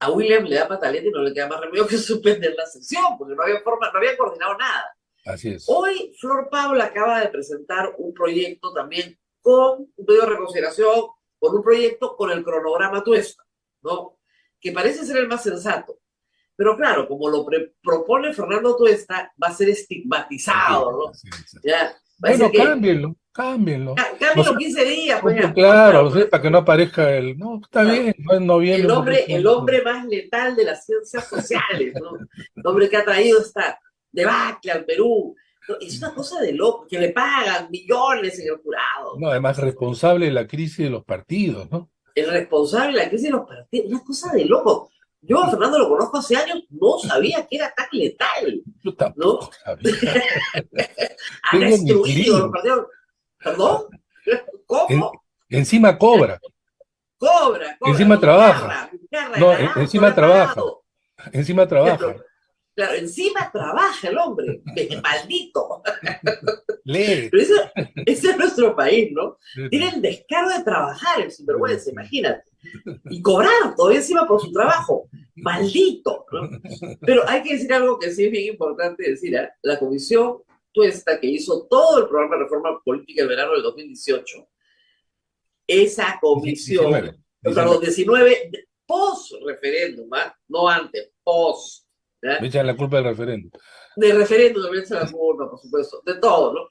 a William le da pataleta y no le queda más remedio que suspender la sesión, porque no había forma, no había coordinado nada. Así es. Hoy Flor Paula acaba de presentar un proyecto también con un pedido de reconsideración, con un proyecto con el cronograma Tuesta, ¿no? Que parece ser el más sensato. Pero claro, como lo propone Fernando Tuesta, va a ser Así estigmatizado, es, ¿no? así es. Ya, va a decir Bueno, que cámbienlo, cámbienlo. O cambien los sea, 15 días, pues ya, no, claro, claro, ¿sí? Para que no aparezca el. No, está claro. bien, no en noviembre porque El hombre más letal de las ciencias sociales, ¿no? El hombre que ha traído esta debacle al Perú. ¿No? Es una cosa de loco, que le pagan millones en el jurado. no, además responsable de la crisis de los partidos, ¿no? El responsable de la crisis de los partidos, una cosa de loco. Yo a Fernando lo conozco hace años, no sabía que era tan letal, Yo ¿no? tampoco sabía. Ha Tengo mi destruido los primo. partidos. ¿Perdón? En- ¿Cómo? encima cobra, Cobra, cobra, encima trabaja. Vizcarra, No, Naranjo le encima ha trabaja, pagado. encima trabaja. Claro, encima trabaja el hombre, maldito. Lee. Pero ese es nuestro país, ¿no? Tiene el descaro de trabajar, el sinvergüenza, imagínate. Y cobrar todavía encima por su trabajo. Maldito, ¿no? Pero hay que decir algo que sí es bien importante decir, ¿eh? La comisión Tuesta, que hizo todo el programa de reforma política del verano del 2018, esa comisión, 19, perdón, 19. 19, post-referéndum, ¿eh? No antes, post, ¿eh? Me echan la culpa del referéndum. De referéndum también se la culpa, por supuesto, de todo, ¿no?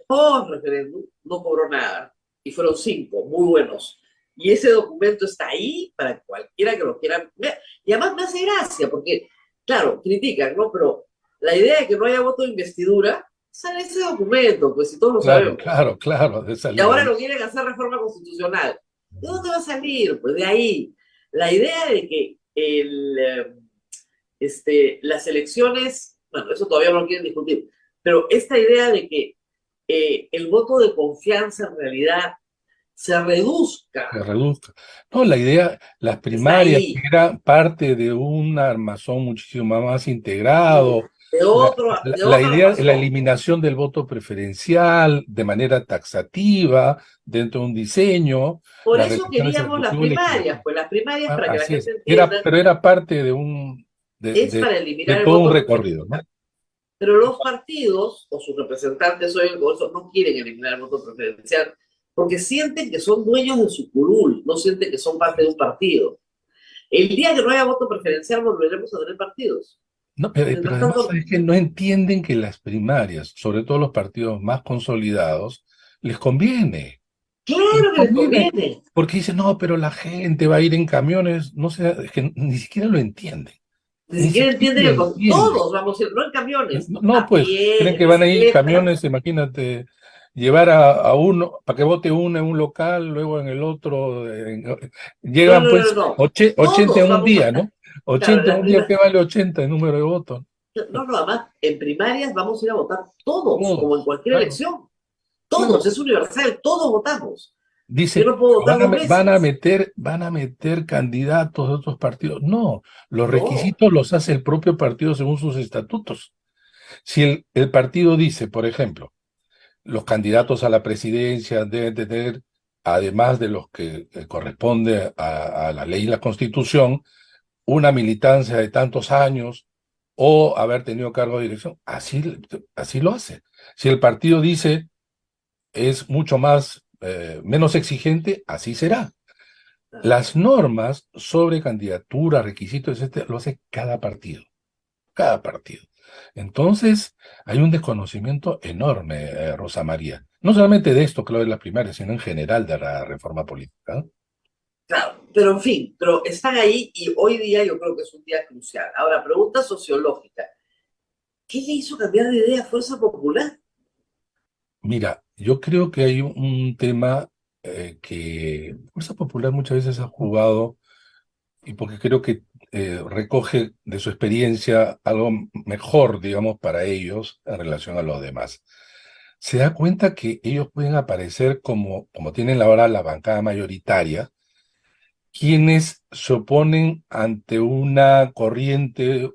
Post-referéndum no cobró nada y fueron 5 muy buenos. Y ese documento está ahí para cualquiera que lo quiera ver. Y además me hace gracia porque, claro, critican, ¿no? Pero la idea de que no haya voto de investidura sale ese documento, pues si todos lo Claro, sabemos. claro, claro, de Y salir ahora ahí. lo quieren hacer reforma constitucional. ¿De dónde va a salir? Pues de ahí. La idea de que las elecciones, bueno, eso todavía no lo quieren discutir, pero esta idea de que el voto de confianza en realidad se reduzca, Se reduzca. No, la idea, las está primarias ahí. era parte de un armazón muchísimo más integrado. La, De la otra idea de la razón. eliminación del voto preferencial de manera taxativa dentro de un diseño, Por las eso relaciones queríamos las ejecutivo primarias, legislativo. pues las primarias, Ah, para que la así gente es. entienda, Pero era parte de un de, es de, para de eliminar el todo un voto recorrido, ¿no? preferencial. Pero los partidos o sus representantes hoy en el Congreso no quieren eliminar el voto preferencial porque sienten que son dueños de su curul, no sienten que son parte de un partido. El día que no haya voto preferencial volveremos a tener partidos. No, pero Mientras además tanto, es que no entienden que las primarias, sobre todo los partidos más consolidados, les conviene. Les claro que les conviene conviene. porque dicen, no, pero la gente va a ir en camiones, no sé, es que ni siquiera lo entienden, Ni ni siquiera siquiera entienden lo que entienden. todos vamos a ir, no en camiones, No, no, a pues, pie, creen en que van a ir bicicleta. camiones, imagínate, llevar a uno, para que vote uno en un local, luego en el otro, No, llegan no, no, pues no. 80 Todos en un vamos día, a. ¿no? Claro, 80 en un día, ¿qué vale 80 el número de votos? no, no, además, en primarias vamos a ir a votar todos, como en Todos, cualquier claro, elección. Todos, claro. es universal, todos votamos. Yo Dice, no puedo votar van a, dos veces. van a meter candidatos de otros partidos. No, los No, requisitos los hace el propio partido según sus estatutos. Si el partido dice, por ejemplo, los candidatos a la presidencia deben tener, además de los que corresponde a la ley y la constitución, una militancia de tantos años, o haber tenido cargo de dirección. Así lo hace. Si el partido dice es mucho más, menos exigente, así será. Las normas sobre candidaturas, requisitos, etcétera, lo hace cada partido. Cada partido. Entonces, hay un desconocimiento enorme, Rosa María. No solamente de esto, claro, de las primarias, sino en general de la reforma política, ¿no? Claro, pero en fin, pero están ahí y hoy día yo creo que es un día crucial. Ahora, pregunta sociológica. ¿Qué le hizo cambiar de idea a Fuerza Popular? Mira, yo creo que hay un tema que Fuerza Popular muchas veces ha jugado, y porque creo que recoge de su experiencia algo mejor, digamos, para ellos en relación a los demás. Se da cuenta que ellos pueden aparecer como tienen ahora la bancada mayoritaria, quienes se oponen ante una corriente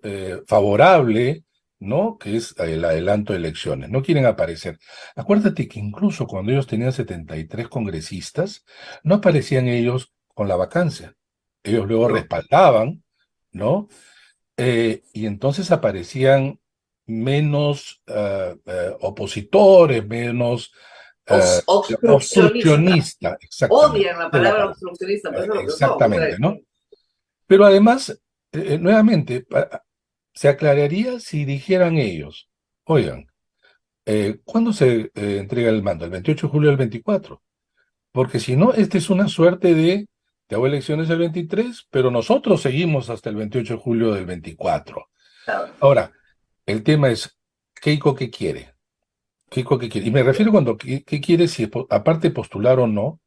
favorable, ¿no? Que es el adelanto de elecciones. No quieren aparecer. Acuérdate que incluso cuando ellos tenían 73 congresistas, no aparecían ellos con la vacancia. Ellos luego No. respaldaban, ¿no? Y entonces aparecían menos opositores, menos Obstruccionista. obstruccionistas, exactamente. Odian la Esa es la palabra palabra. obstruccionista, pero eso es lo que son. O Exactamente, sea, ¿no? Pero además, nuevamente, se aclararía si dijeran ellos, oigan, ¿cuándo se entrega el mando? ¿El 28 de julio del 24? Porque si no, esta es una suerte de, te hago elecciones el 23, pero nosotros seguimos hasta el 28 de julio del 24. claro, Ahora, el tema es, ¿Keiko qué quiere? ¿Keiko qué quiere? Y me refiero cuando, ¿qué quiere si aparte de postular o no?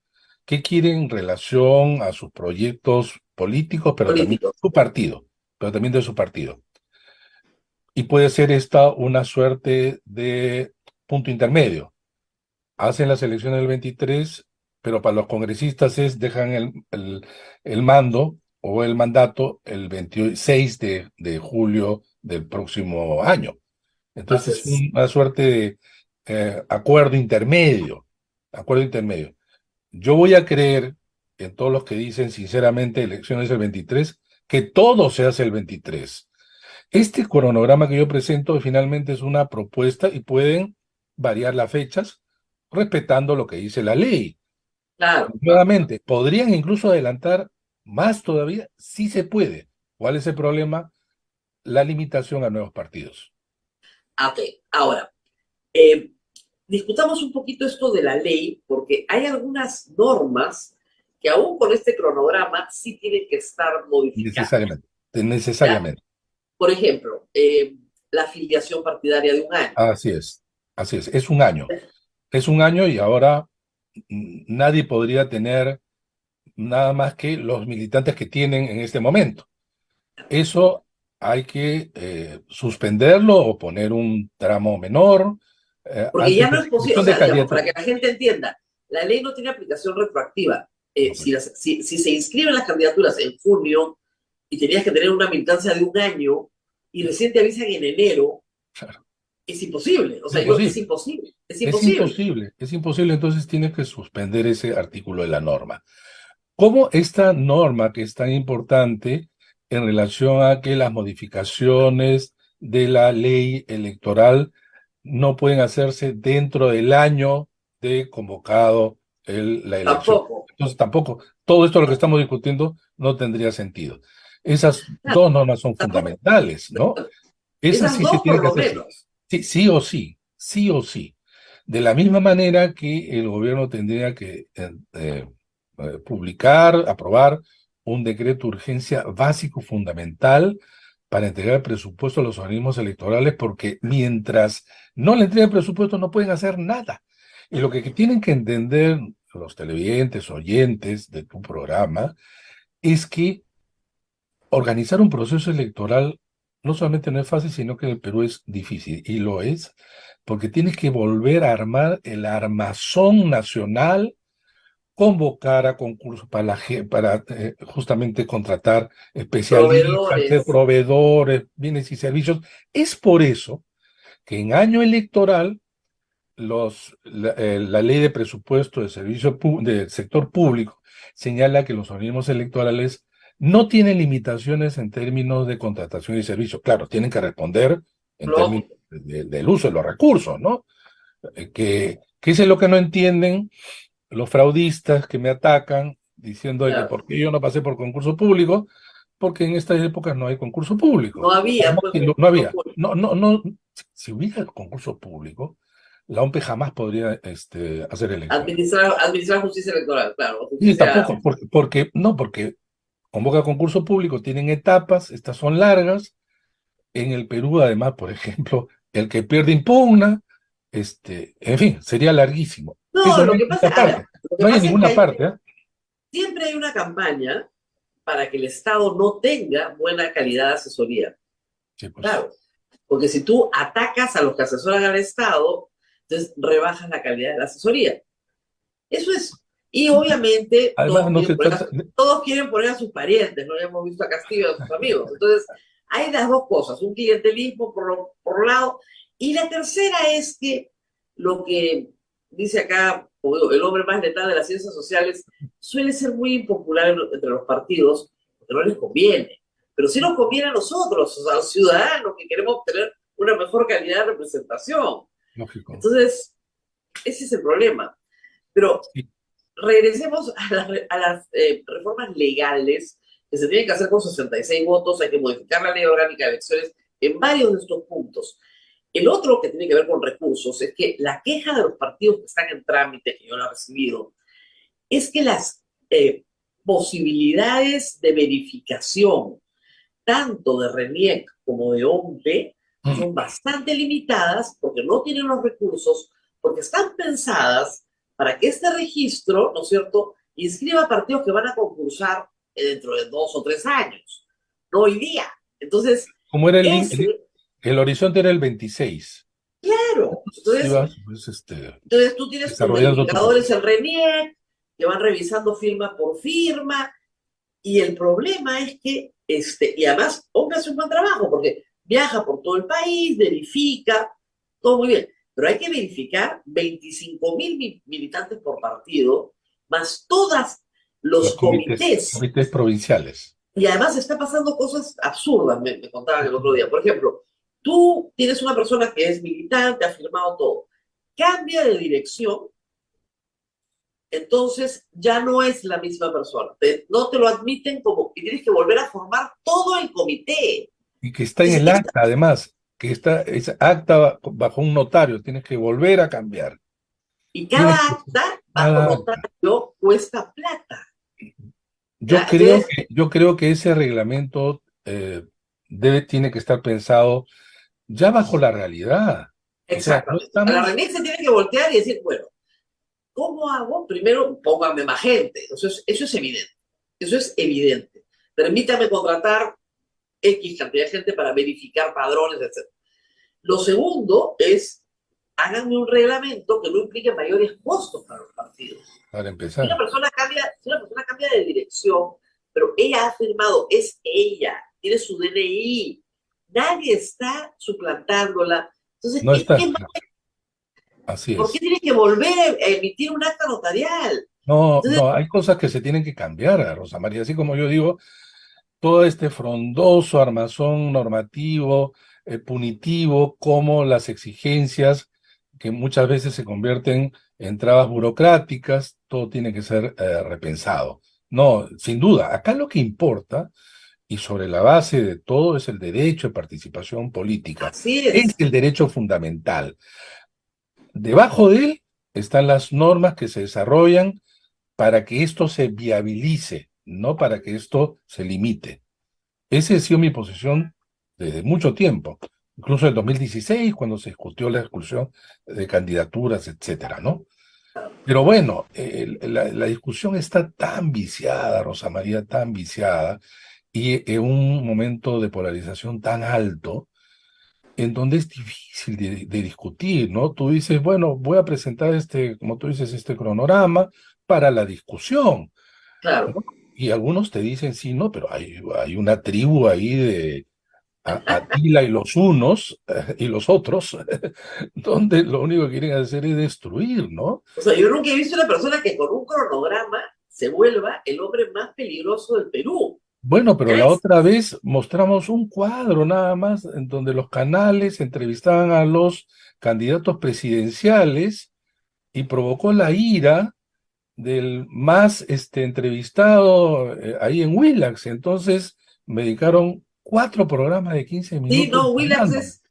¿Qué quiere en relación a sus proyectos políticos, pero también de políticos. su partido? Pero también de su partido. Y puede ser esta una suerte de punto intermedio. Hacen las elecciones del 23, pero para los congresistas dejan el mando o el mandato el 26 de julio del próximo año. Entonces es Entonces, una suerte de acuerdo intermedio. Acuerdo intermedio. Yo voy a creer en todos los que dicen sinceramente elecciones el 23, que todo se hace el 23. Este cronograma que yo presento finalmente es una propuesta y pueden variar las fechas respetando lo que dice la ley. claro. Nuevamente, podrían incluso adelantar más todavía, sí se puede. ¿Cuál es el problema? La limitación a nuevos partidos. Ok, ahora, eh, discutamos un poquito esto de la ley, porque hay algunas normas que aún con este cronograma sí tienen que estar modificadas, Necesariamente. ¿ya? Necesariamente. Por ejemplo, la afiliación partidaria de un año. Así es. Así es. Es un año. Es un año y ahora nadie podría tener nada más que los militantes que tienen en este momento. Eso hay que suspenderlo o poner un tramo menor Porque antes ya de no la es posible, o inscripción de sea, digamos, para candidatura. que la gente entienda, la ley no tiene aplicación retroactiva. Correcto. Si se inscriben las candidaturas en junio y tenías que tener una militancia de un año y recién te avisan en enero, Claro. es imposible. O Es sea, es imposible. imposible. Es Es imposible. imposible. Es imposible. Entonces tienes que suspender ese artículo de la norma. ¿Cómo esta norma que es tan importante en relación a que las modificaciones de la ley electoral no pueden hacerse dentro del año de convocado la elección? Tampoco. Entonces tampoco, todo esto lo que estamos discutiendo no tendría sentido. Esas Claro, dos normas son tampoco. fundamentales, ¿no? Esas Esas sí se dos por tienen que lo hacer sí. menos. Sí, sí o sí, sí o sí. De la misma manera que el gobierno tendría que publicar, aprobar un decreto de urgencia básico fundamental para entregar el presupuesto a los organismos electorales, porque mientras no le entreguen presupuesto no pueden hacer nada. Y lo que tienen que entender los televidentes, oyentes de tu programa, es que organizar un proceso electoral no solamente no es fácil, sino que en el Perú es difícil. Y lo es porque tienes que volver a armar el armazón nacional, convocar a concursos para justamente contratar especialistas, hacer Proveedores. proveedores, bienes y servicios. Es por eso que en año electoral la ley de presupuesto del sector público señala que los organismos electorales no tienen limitaciones en términos de contratación y servicio. Claro, tienen que responder en términos Lógico. del uso de los recursos, ¿no? Que eso es lo que no entienden los fraudistas que me atacan diciendo de que Claro. por qué yo no pasé por concurso público, porque en estas épocas no hay concurso público. No había, Además pues, que no concurso había. público. No, si hubiera concurso público, la OMP jamás podría hacer elecciones. Administrar justicia electoral, claro, Y justicia. tampoco, porque convoca concurso público, tienen etapas, estas son largas. En el Perú, además, por ejemplo, el que pierde impugna, en fin, sería larguísimo. No, Eso no lo hay que en pasa, ninguna a ver, parte. lo que No hay en pasa es que ninguna parte, ¿ah? siempre hay una campaña para que el Estado no tenga buena calidad de asesoría. Sí, pues. Claro, porque si tú atacas a los que asesoran al Estado, entonces rebajas la calidad de la asesoría. Eso es. Y obviamente Además, no se trata. todos quieren poner a sus parientes, ¿no? Ya hemos visto a Castillo y a sus amigos. Entonces, hay las dos cosas, un clientelismo por un lado, y la tercera es que lo que dice acá como digo, el hombre más letal de las ciencias sociales suele ser muy impopular entre los partidos, porque no les conviene. Pero sí nos conviene a nosotros, o sea, a los ciudadanos que queremos tener una mejor calidad de representación. Lógico. Entonces, ese es el problema. Pero Sí. regresemos a las reformas legales que se tienen que hacer con 66 votos, hay que modificar la ley orgánica de elecciones en varios de estos puntos. El otro que tiene que ver con recursos es que la queja de los partidos que están en trámite, que yo la he recibido, es que las posibilidades de verificación, tanto de RENIEC como de OMPE, son bastante limitadas porque no tienen los recursos, porque están pensadas para que este registro, ¿no es cierto?, inscriba partidos que van a concursar dentro de 2 o 3 años, no hoy día. Entonces, Como era ese, el horizonte era el 26. claro, entonces, Ibas, pues, entonces tú tienes tus desarrollando tu verificadores proceso. en RENIEC, que van revisando firma por firma, y el problema es que, y además, hombre hace un buen trabajo, porque viaja por todo el país, verifica, todo muy bien, pero hay que verificar 25.000 militantes por partido, más todas Los los comités, comités. comités provinciales. Y además está pasando cosas absurdas, me contaban el otro día. Por ejemplo, tú tienes una persona que es militante, ha firmado todo, cambia de dirección, entonces ya no es la misma persona. No te lo admiten como que tienes que volver a formar todo el comité. Y que está en el acta, además, que es acta bajo un notario, tienes que volver a cambiar. Y cada Tienes que- acta bajo cada- notario cuesta plata. Yo ¿Ya? creo Entonces, que, yo creo que ese reglamento tiene que estar pensado ya bajo la realidad. O sea, no exactamente. A la estamos. remix se tiene que voltear y decir, bueno, ¿cómo hago? Primero, póngame más gente. Eso es evidente. Eso es evidente. Permítame contratar X cantidad de gente para verificar padrones, etc. Lo segundo es, háganme un reglamento que no implique mayores costos para los partidos. Para Si empezar. si una persona cambia de dirección, pero ella ha firmado, es ella, tiene su DNI, nadie está suplantándola. Entonces, No está. ¿qué, Así ¿por qué es. tiene que volver a emitir un acta notarial? No, Entonces, no, hay cosas que se tienen que cambiar, Rosa María. Así como yo digo, todo este frondoso armazón normativo, punitivo, como las exigencias que muchas veces se convierten en trabas burocráticas, todo tiene que ser repensado. No, sin duda, acá lo que importa, y sobre la base de todo, es el derecho de participación política. así Es es. el derecho fundamental. Debajo de él están las normas que se desarrollan para que esto se viabilice, no para que esto se limite. Esa ha sido mi posición desde mucho tiempo, incluso en 2016, cuando se discutió la exclusión de candidaturas, etcétera, ¿no? Pero bueno, la discusión está tan viciada, Rosa María, tan viciada, y en un momento de polarización tan alto, en donde es difícil de discutir, ¿no? Tú dices, bueno, voy a presentar como tú dices, este cronograma para la discusión, Claro. ¿no? Y algunos te dicen, sí, no, pero hay una tribu ahí de Atila y los unos y los otros, donde lo único que quieren hacer es destruir, ¿no? O sea, yo nunca he visto una persona que con un cronograma se vuelva el hombre más peligroso del Perú. Bueno, pero la ¿Crees? otra vez mostramos un cuadro nada más en donde los canales entrevistaban a los candidatos presidenciales y provocó la ira del más entrevistado ahí en Willax. Entonces me dedicaron 4 programas de 15 Sí, minutos no, Willax hablándome. es...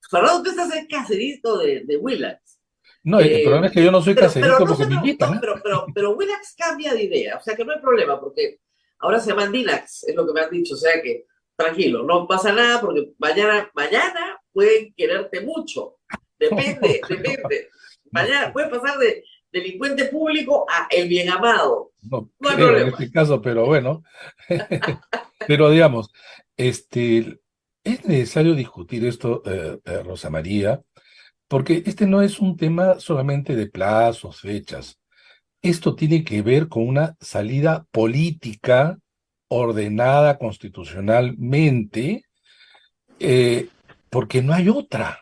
Fernando, tú estás el caserito de Willax. No, el problema es que yo no soy Pero caserito no porque se me invitan, preguntó, ¿ah? pero Willax cambia de idea, o sea que no hay problema, porque ahora se llama Dilax, es lo que me han dicho, o sea que tranquilo, no pasa nada, porque mañana pueden quererte mucho, depende. No, Mañana puede pasar de delincuente público a el bien amado, no no hay creo en problema. este caso, pero bueno. Pero digamos, es necesario discutir esto, Rosa María, porque este no es un tema solamente de plazos, fechas. Esto tiene que ver con una salida política ordenada constitucionalmente, eh, porque no hay otra.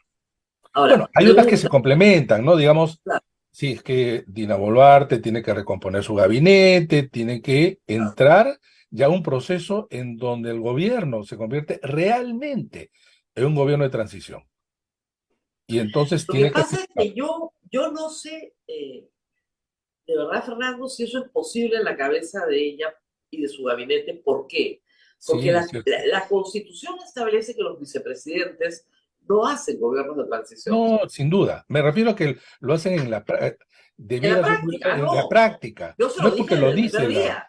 Bueno, Ahora, hay otras que se pregunta, complementan, ¿no? Digamos, claro, si es que Dina Boluarte tiene que recomponer su gabinete, tiene que entrar ya a un proceso en donde el gobierno se convierte realmente en un gobierno de transición. Y entonces lo que tiene que pasa es aceptar. que yo no sé, de verdad, Fernando, si eso es posible en la cabeza de ella y de su gabinete. ¿Por qué? Porque Sí, es cierto. la Constitución establece que los vicepresidentes no hacen gobiernos de transición. No, sin duda. Me refiero a que lo hacen En la debiera ser práctica, en la no. práctica. Yo se No lo es dije porque desde lo el primer dice la. día.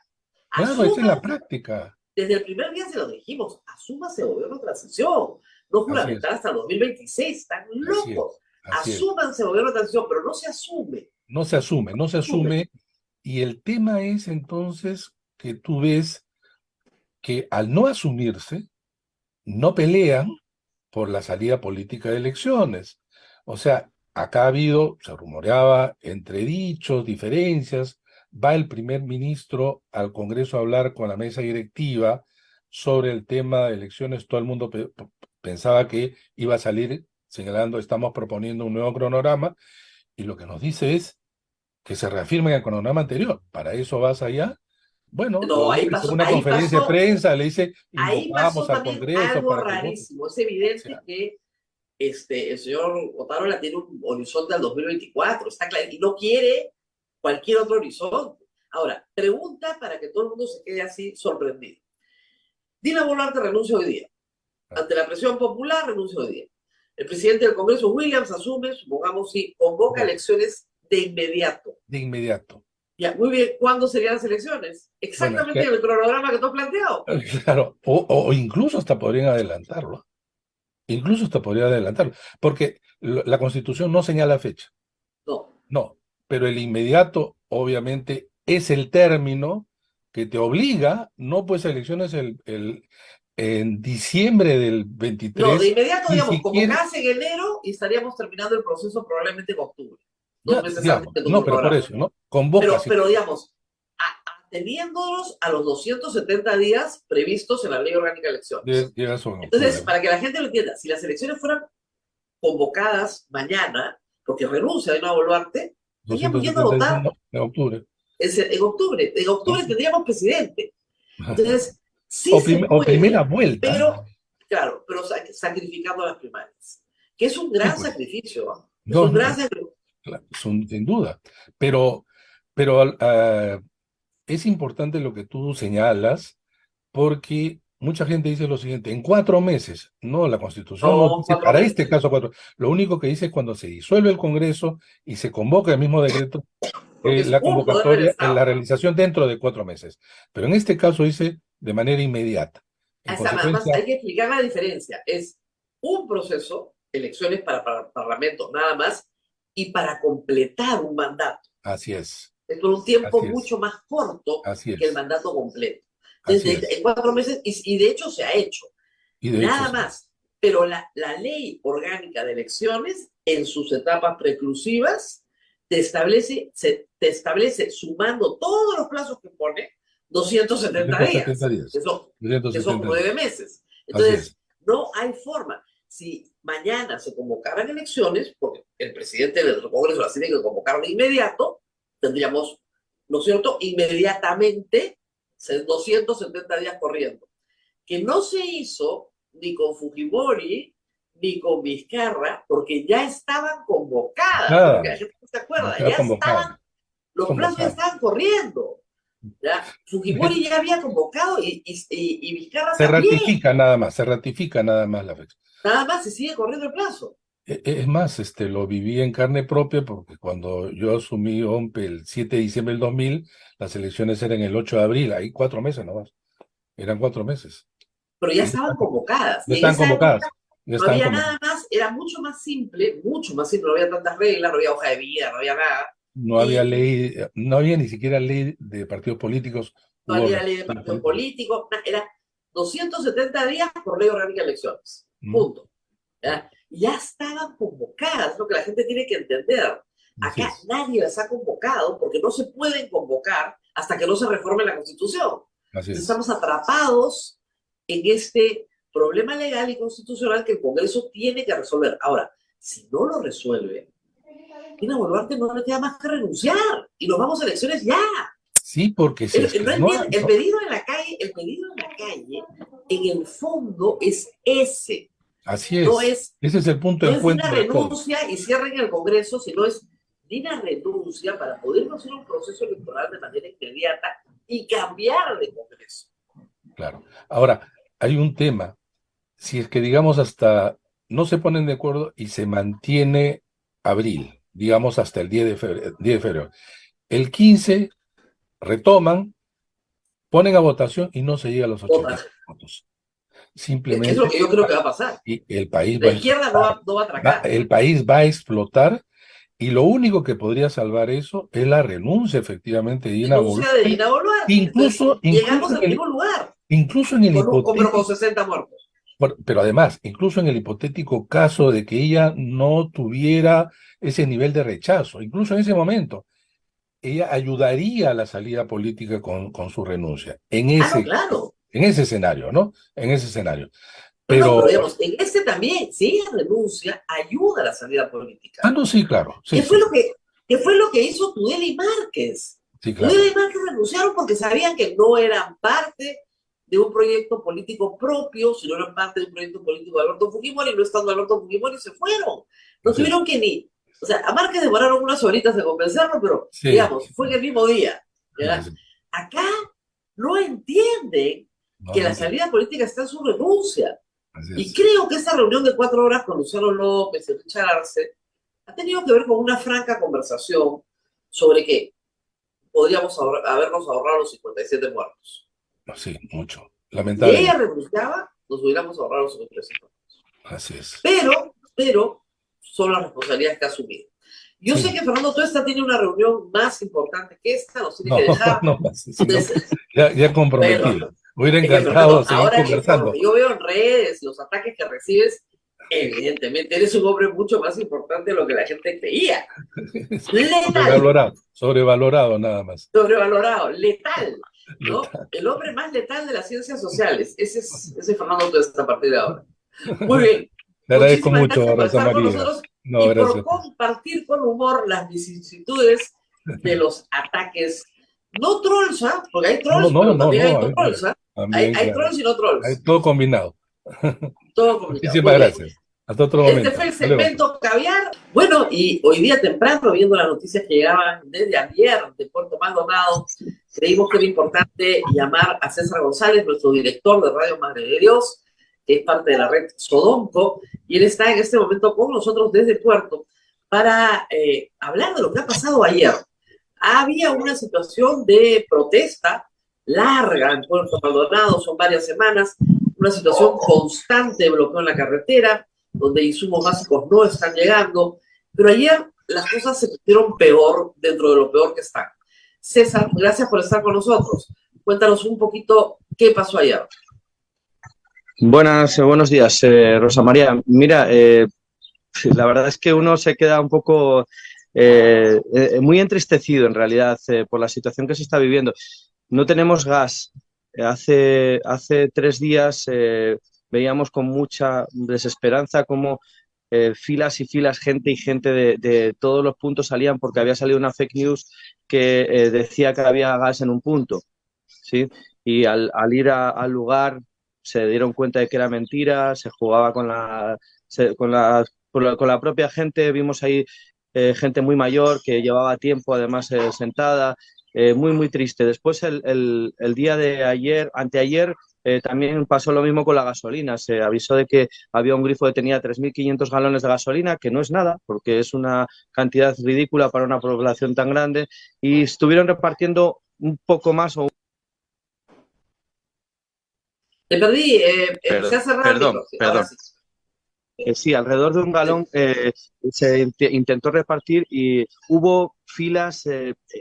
Claro, es en la Asuman, práctica. desde el primer día se lo dijimos, asúmase gobierno de transición. No Así es, juramentar hasta el 2026. Están así es, locos. así es. Asúmanse gobierno de transición, pero no se asume. No se asume, no se Asume. asume. Y el tema es entonces que tú ves que al no asumirse, no pelean por la salida política de elecciones. O sea, acá ha habido, se rumoreaba, entredichos, diferencias, va el primer ministro al Congreso a hablar con la mesa directiva sobre el tema de elecciones, todo el mundo pensaba que iba a salir señalando, estamos proponiendo un nuevo cronograma, y lo que nos dice es que se reafirme el cronograma anterior. ¿Para eso vas allá? Bueno, lo No, dice en una ahí conferencia de pasó, prensa, le dice, ahí invocamos pasó al también Congreso algo para que vote. rarísimo. Es O evidente sea, que el señor Otárola tiene un horizonte al 2024, está claro, y no quiere cualquier otro horizonte. Ahora, pregunta para que todo el mundo se quede así sorprendido. Dina Boluarte renuncia hoy día. Ante la presión popular, renuncia hoy día. El presidente del Congreso, Williams, asume, supongamos, si convoca convoca elecciones de inmediato. de inmediato. Ya, muy bien, ¿cuándo serían las elecciones? Bueno, es Exactamente que, en el cronograma que tú has planteado. claro, o incluso hasta podrían adelantarlo. Incluso hasta podría adelantarlo. Porque la Constitución no señala fecha. No, No. Pero el inmediato, obviamente, es el término que te obliga, no pues a elecciones en diciembre del no, de 23, inmediato, ni digamos, siquiera, convocadas en enero y estaríamos terminando el proceso probablemente en octubre, dos ya, meses antes digamos, de tu no, pero por cronograma. eso, ¿no? Convoca, sí, Pero digamos, ateniéndonos a los 270 días previstos en la Ley Orgánica de Elecciones. llega eso en Entonces, octubre, ¿no? para que la gente lo entienda, si las elecciones fueran convocadas mañana, porque renuncia de nuevo Boluarte, estaríamos yendo a 270 días, votar no, en octubre. en octubre. En octubre Así. tendríamos presidente. Entonces, sí se O primera puede, vuelta. pero, claro, pero sacrificando las primarias, que es un Sí, gran pues. sacrificio, ¿no? Es No, un no, gran sacrificio. claro, sin duda. Pero es importante lo que tú señalas, porque mucha gente dice lo siguiente, en 4 meses. No, la Constitución no No, dice cuatro para este meses, caso 4. Lo único que dice es cuando se disuelve el Congreso y se convoca el mismo decreto, porque es la un poder del convocatoria, en la Estado. realización dentro de 4 meses. Pero en este caso dice de manera inmediata. En Además, consecuencia, hay que explicar la diferencia. Es un proceso, elecciones para parlamento, nada más, y para completar un mandato. así es, Es por un tiempo así es, mucho más corto así que el es, mandato completo. así Desde es. en 4 meses, y de hecho se ha hecho. Y de hecho, Nada sí. más. Pero la ley orgánica de elecciones, en sus etapas preclusivas, te establece, sumando todos los plazos que pone, 270 270 días, días. que son 270 nueve días. meses. Así es. Entonces, no hay forma. Si mañana se convocaran elecciones, porque el presidente del Congreso las tiene que convocar de inmediato, tendríamos, ¿no es cierto?, inmediatamente 270 días corriendo. que no se hizo ni con Fujimori ni con Vizcarra, porque ya estaban convocadas, porque Nada, la gente no se acuerda, está ya convocado, estaban, los plazos ya convocado. estaban corriendo. ¿Ya? Fujimori ya había convocado y Vizcarra también. Se ratifica nada más la fecha. Nada más se sigue corriendo el plazo. Es más, lo viví en carne propia porque cuando yo asumí OMPE el 7 de diciembre del 2000, las elecciones eran el 8 de abril, ahí 4 meses nomás, eran 4 meses. Pero ya estaban convocadas. Ya Y en estaban esa época convocadas, ya no estaban había convocadas. nada más, era mucho más simple, no había tantas reglas, no había hoja de vida, no había nada. No había Y ley, no había ni siquiera ley de partidos políticos no u había ley de organizaciones partidos políticas. políticos, era 270 días por ley orgánica de elecciones. Mm, Punto. ¿Ya? Ya estaban convocadas, es lo que la gente tiene que entender. Así Acá es, nadie las ha convocado porque no se pueden convocar hasta que no se reforme la Constitución. así Entonces es. estamos atrapados en este problema legal y constitucional que el Congreso tiene que resolver. Ahora, si no lo resuelve, Dina Boluarte no le queda más que renunciar y nos vamos a elecciones ya. Sí, porque si es que No no, entiendo, el pedido en la calle, en el fondo es ese. así No es. es, Ese es el punto no de es Dina encuentro de todo. renuncia y cierren el Congreso, sino es Dina renuncia para poder hacer un proceso electoral de manera inmediata y cambiar de Congreso. Claro. Ahora, hay un tema. Si es que, digamos, hasta no se ponen de acuerdo y se mantiene abril, digamos, hasta el 10 de febrero, 10 de febrero. El 15 retoman, ponen a votación y no se llega a los Otra, 80 votos. que es lo Simplemente que yo creo que va a pasar. y el país La va a izquierda explotar. no va a atracar. El país va a explotar y lo único que podría salvar eso es la renuncia, efectivamente, de Dina Denuncia de Boluarte, Dina Boluarte. Entonces, incluso, llegamos incluso al mismo lugar, incluso en el pero con hipotético. 60 muertos. Pero además, incluso en el hipotético caso de que ella no tuviera ese nivel de rechazo, incluso en ese momento, ella ayudaría a la salida política con su renuncia, Ah, no, claro. en ese escenario, ¿no? En ese escenario. No, Pero, pero digamos, en este también, si ella renuncia, ayuda a la salida política. no, sí, claro, sí, ¿Qué sí, fue lo que, qué fue lo que hizo Tudela y Márquez? sí, Tudela claro, y Márquez renunciaron porque sabían que no eran parte de un proyecto político propio, sino eran parte de un proyecto político de Alberto Fujimori, y no estando Alberto Fujimori se fueron. No así es, tuvieron que ni... O sea, a Márquez demoraron unas horitas de convencerlo, pero, sí, digamos, fue en el mismo día. sí, ¿Ya? sí, Acá no entienden no, que no la entiendo, salida política está en su renuncia. así Y es, creo que esa reunión de 4 horas con Luciano López y Richard Arce ha tenido que ver con una franca conversación sobre que podríamos habernos ahorrado los 57 muertos. sí, mucho, Si ella lamentablemente, renunciaba, nos hubiéramos ahorrado los 57 muertos. así es, Pero, son las responsabilidades que ha asumido. Yo sé sí, que Fernando Tuesta tiene una reunión más importante que esta, nos tiene no, que dejar. no más, sino Entonces, ya bueno, comprometido. Hubiera es que encantado Fernando, seguir ahora que por lo conversando. que yo veo en redes, los ataques que recibes, evidentemente eres un hombre mucho más importante de lo que la gente creía. Letal, Sobrevalorado nada más. sobrevalorado, letal, ¿no? Letal. El hombre más letal de las ciencias sociales. Ese es Fernando Tuesta a partir de ahora. Muy bien. Le agradezco Muchísimas mucho, gracias por Rosa estar con María. nosotros No, y por gracias. compartir con humor las vicisitudes de los ataques. No trolls, ¿ah? Porque hay No, trolls, no, pero no, también hay no. trolls, ¿ah? También, Hay claro. trolls y no Hay trolls. todo combinado. Todo comunicado. Muchísimas Muy bien. gracias. Hasta otro Este momento. fue el Hasta luego. segmento Caviar. Bueno, y hoy día temprano, viendo las noticias que llegaban desde ayer de Puerto Maldonado, creímos que era importante llamar a César González, nuestro director de Radio Madre de Dios, que es parte de la red Sodomco, y él está en este momento con nosotros desde Puerto para hablar de lo que ha pasado ayer. Había una situación de protesta larga en Puerto Maldonado, son varias semanas, una situación constante de bloqueo en la carretera, donde insumos básicos no están llegando, pero ayer las cosas se pusieron peor dentro de lo peor que están. César, gracias por estar con nosotros. Cuéntanos un poquito qué pasó ayer. Buenos días, Rosa María. Mira, la verdad es que uno se queda un poco muy entristecido en realidad por la situación que se está viviendo. No tenemos gas. Hace 3 días veíamos con mucha desesperanza cómo filas y filas, gente y gente de todos los puntos salían porque había salido una fake news que decía que había gas en un punto, ¿sí? Y al ir al lugar se dieron cuenta de que era mentira, se jugaba con la propia gente. Vimos ahí gente muy mayor que llevaba tiempo además sentada, muy, muy triste. Después el día de ayer, anteayer, también pasó lo mismo con la gasolina. Se avisó de que había un grifo que tenía 3.500 galones de gasolina, que no es nada, porque es una cantidad ridícula para una población tan grande, y estuvieron repartiendo un poco más o... Te perdí, empecé a cerrar el micro. Sí, ahora Perdón. sí. Sí, alrededor de un galón se intentó repartir y hubo filas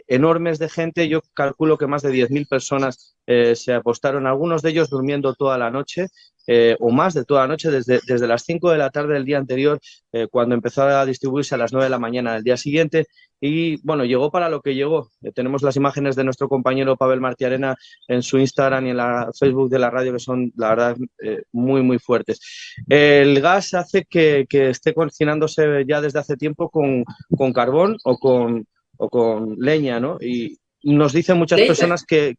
enormes de gente. Yo calculo que más de 10.000 personas se apostaron, algunos de ellos durmiendo toda la noche o más de toda la noche, desde las 5 de la tarde del día anterior, cuando empezó a distribuirse a las 9 de la mañana del día siguiente. Y bueno, llegó para lo que llegó. Tenemos las imágenes de nuestro compañero Pavel Martiarena en su Instagram y en la Facebook de la radio, que son, la verdad, muy, muy fuertes. El gas hace que esté cocinándose ya desde hace tiempo con carbón o con leña, ¿no? Y nos dicen muchas personas que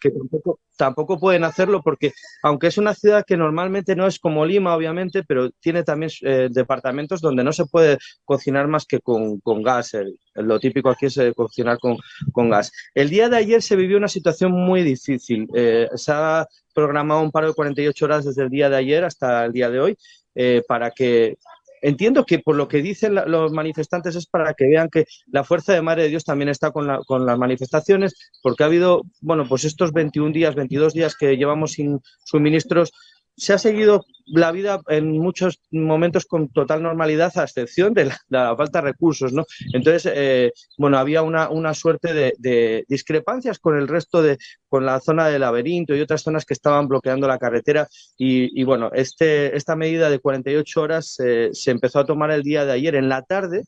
tampoco pueden hacerlo porque, aunque es una ciudad que normalmente no es como Lima, obviamente, pero tiene también departamentos donde no se puede cocinar más que con gas. Lo típico aquí es cocinar con gas. El día de ayer se vivió una situación muy difícil. Se ha programado un paro de 48 horas desde el día de ayer hasta el día de hoy, para que... Entiendo que por lo que dicen los manifestantes es para que vean que la fuerza de Madre de Dios también está con las manifestaciones, porque ha habido, bueno, pues estos 21 días, 22 días que llevamos sin suministros, se ha seguido la vida en muchos momentos con total normalidad, a excepción de la falta de recursos, ¿no? Entonces, bueno, había una suerte de discrepancias con el resto con la zona del Laberinto y otras zonas que estaban bloqueando la carretera y bueno, esta medida de 48 horas se empezó a tomar el día de ayer en la tarde,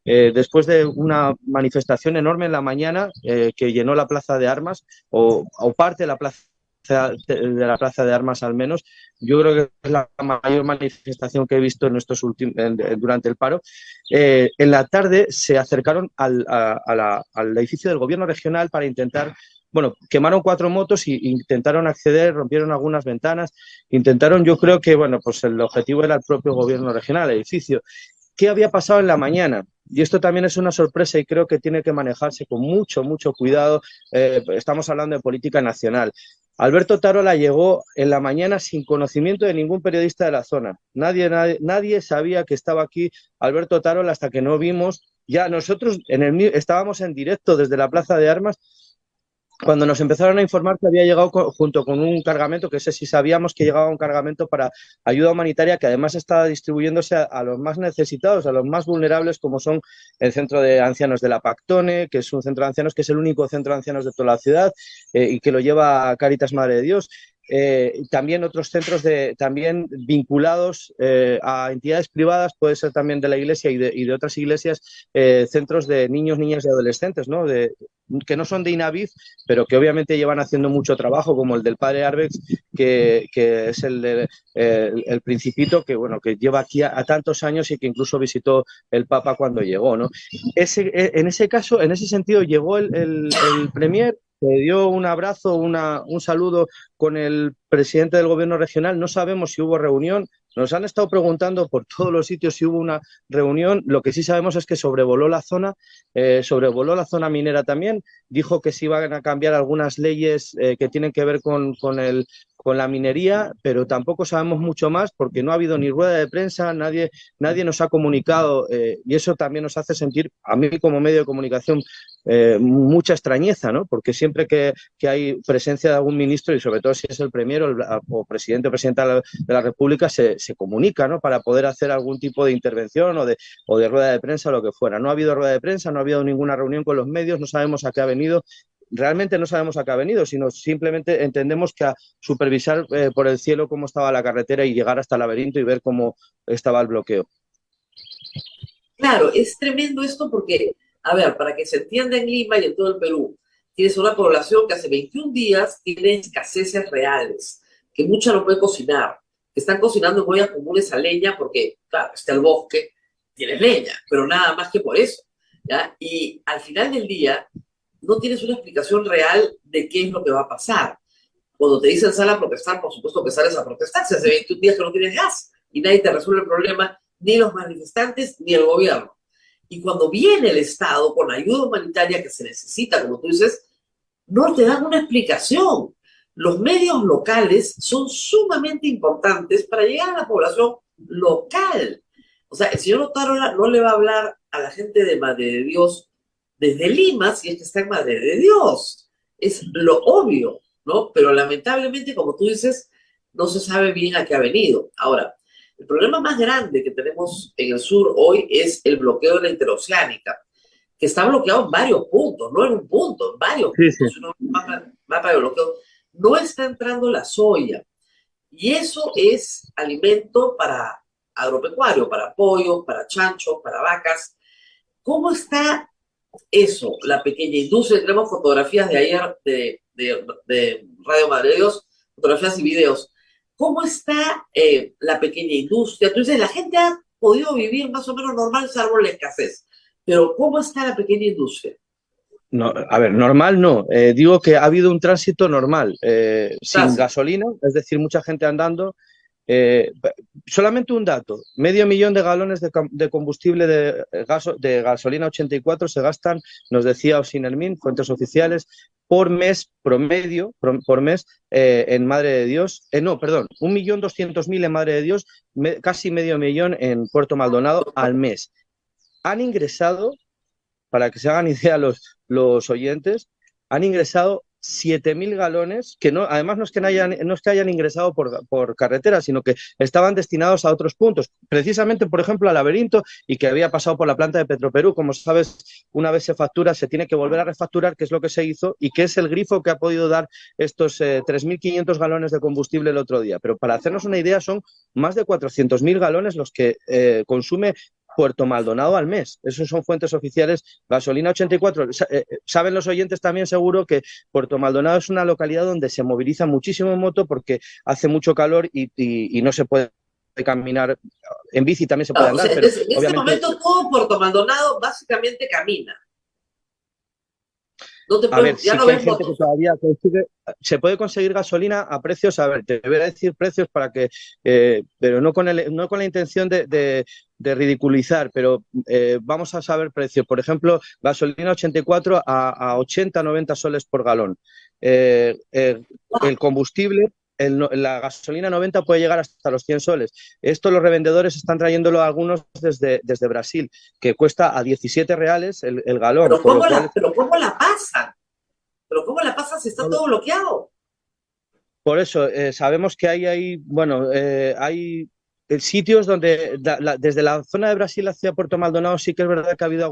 después de una manifestación enorme en la mañana que llenó la Plaza de Armas o parte de la Plaza de Armas al menos. Yo creo que es la mayor manifestación que he visto durante el paro. En la tarde se acercaron al edificio del gobierno regional para intentar, bueno, quemaron 4 motos e intentaron acceder, rompieron algunas ventanas, yo creo que, bueno, pues el objetivo era el propio gobierno regional, el edificio. ¿Qué había pasado en la mañana? Y esto también es una sorpresa y creo que tiene que manejarse con mucho, mucho cuidado. Estamos hablando de política nacional. Alberto Tarola llegó en la mañana sin conocimiento de ningún periodista de la zona. Nadie sabía que estaba aquí Alberto Tarola hasta que no vimos. Ya nosotros estábamos en directo desde la Plaza de Armas cuando nos empezaron a informar que había llegado junto con un cargamento, que sé si sabíamos que llegaba un cargamento para ayuda humanitaria, que además estaba distribuyéndose a los más necesitados, a los más vulnerables, como son el centro de ancianos de la Pactone, que es un centro de ancianos que es el único centro de ancianos de toda la ciudad y que lo lleva Cáritas Madre de Dios. También otros centros también vinculados a entidades privadas, puede ser también de la iglesia y de otras iglesias, centros de niños, niñas y adolescentes, ¿no? Que no son de Inavif, pero que obviamente llevan haciendo mucho trabajo, como el del padre Arbex, que es el Principito, que bueno, que lleva aquí a tantos años y que incluso visitó el Papa cuando llegó, ¿no? En ese caso, en ese sentido, llegó el Premier, le dio un abrazo, un saludo con el presidente del gobierno regional. No sabemos si hubo reunión. Nos han estado preguntando por todos los sitios si hubo una reunión. Lo que sí sabemos es que sobrevoló la zona minera también. Dijo que se iban a cambiar algunas leyes que tienen que ver con la minería, pero tampoco sabemos mucho más porque no ha habido ni rueda de prensa, nadie nos ha comunicado y eso también nos hace sentir, a mí como medio de comunicación, mucha extrañeza, ¿no? Porque siempre que hay presencia de algún ministro y sobre todo si es el premier o presidente o presidenta de la República se comunica, ¿no? Para poder hacer algún tipo de intervención o de rueda de prensa o lo que fuera. No ha habido rueda de prensa, no ha habido ninguna reunión con los medios, no sabemos a qué ha venido. Realmente no sabemos a qué ha venido, sino simplemente entendemos que a supervisar por el cielo cómo estaba la carretera y llegar hasta el Laberinto y ver cómo estaba el bloqueo. Claro, es tremendo esto porque, a ver, para que se entienda en Lima y en todo el Perú, tienes una población que hace 21 días tiene escaseces reales, que mucha no puede cocinar, que están cocinando en ollas comunes a leña porque, claro, está el bosque, tienes leña, pero nada más que por eso, ¿ya? Y al final del día no tienes una explicación real de qué es lo que va a pasar. Cuando te dicen sal a protestar, por supuesto que sales a protestar. Si hace 21 días que no tienes gas y nadie te resuelve el problema, ni los manifestantes ni el gobierno. Y cuando viene el Estado con ayuda humanitaria que se necesita, como tú dices, no te dan una explicación. Los medios locales son sumamente importantes para llegar a la población local. O sea, el señor Otárola no le va a hablar a la gente de Madre de Dios desde Lima si es que está en Madre de Dios. Es lo obvio, ¿no? Pero lamentablemente, como tú dices, no se sabe bien a qué ha venido. Ahora, el problema más grande que tenemos en el sur hoy es el bloqueo de la interoceánica, que está bloqueado en varios puntos, no en un punto, en varios Sí, sí. puntos. Un mapa de bloqueo. No está entrando la soya. Y eso es alimento para agropecuario, para pollo, para chancho, para vacas. ¿Cómo está eso, la pequeña industria? Tenemos fotografías de ayer de Radio Madre de Dios, fotografías y videos. ¿Cómo está la pequeña industria? Entonces, la gente ha podido vivir más o menos normal, salvo la escasez. Pero, ¿cómo está la pequeña industria? No, a ver, normal no. Digo que ha habido un tránsito normal, sin gasolina, es decir, mucha gente andando. Solamente un dato, 500.000 de galones de combustible de gasolina 84 se gastan, nos decía Osinermin, fuentes oficiales, por mes promedio, por mes en Madre de Dios, no, perdón, 1.200.000 en Madre de Dios, casi 500.000 en Puerto Maldonado al mes. Han ingresado, para que se hagan idea los oyentes, han ingresado 7.000 galones, que no, además no es que hayan ingresado por carretera, sino que estaban destinados a otros puntos, precisamente, por ejemplo, al Laberinto, y que había pasado por la planta de Petroperú. Como sabes, una vez se factura, se tiene que volver a refacturar, que es lo que se hizo, y que es el grifo que ha podido dar estos 3.500 galones de combustible el otro día. Pero para hacernos una idea, son más de 400.000 galones los que consume Puerto Maldonado al mes. Esos son fuentes oficiales. Gasolina 84. Saben los oyentes también seguro que Puerto Maldonado es una localidad donde se moviliza muchísimo en moto porque hace mucho calor y no se puede caminar. En bici también se puede andar. O sea, pero en este momento todo Puerto Maldonado básicamente camina. No te a ver, ya sí no que hay ves gente motos. que todavía consigue, se puede conseguir gasolina a precios, a ver, te voy a decir precios para que, pero no con la intención de ridiculizar, pero vamos a saber precios. Por ejemplo, gasolina 84 a 80, 90 soles por galón. El combustible, la gasolina 90 puede llegar hasta los 100 soles. Esto los revendedores están trayéndolo a algunos desde Brasil, que cuesta a 17 reales el galón. Pero ¿cómo la pasan? ¿Pero cómo la pasan si está todo bloqueado? Por eso, sabemos que hay sitios donde desde la zona de Brasil hacia Puerto Maldonado sí que es verdad que ha habido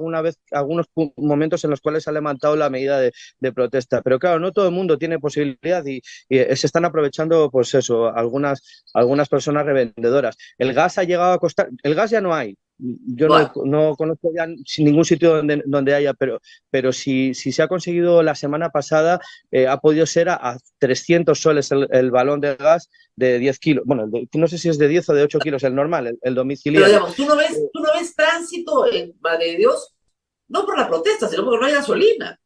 algunos momentos en los cuales se ha levantado la medida de protesta. Pero claro, no todo el mundo tiene posibilidad y se están aprovechando, pues eso, algunas personas revendedoras. El gas ha llegado a costar, el gas ya no hay. Yo no conozco ya ningún sitio donde haya, pero si se ha conseguido la semana pasada, ha podido ser a 300 soles el balón de gas de 10 kilos. Bueno, no sé si es de 10 o de 8 kilos el normal, el domiciliario. Pero digamos, ¿tú no ves tránsito en Madre de Dios? No por la protesta, sino porque no hay gasolina.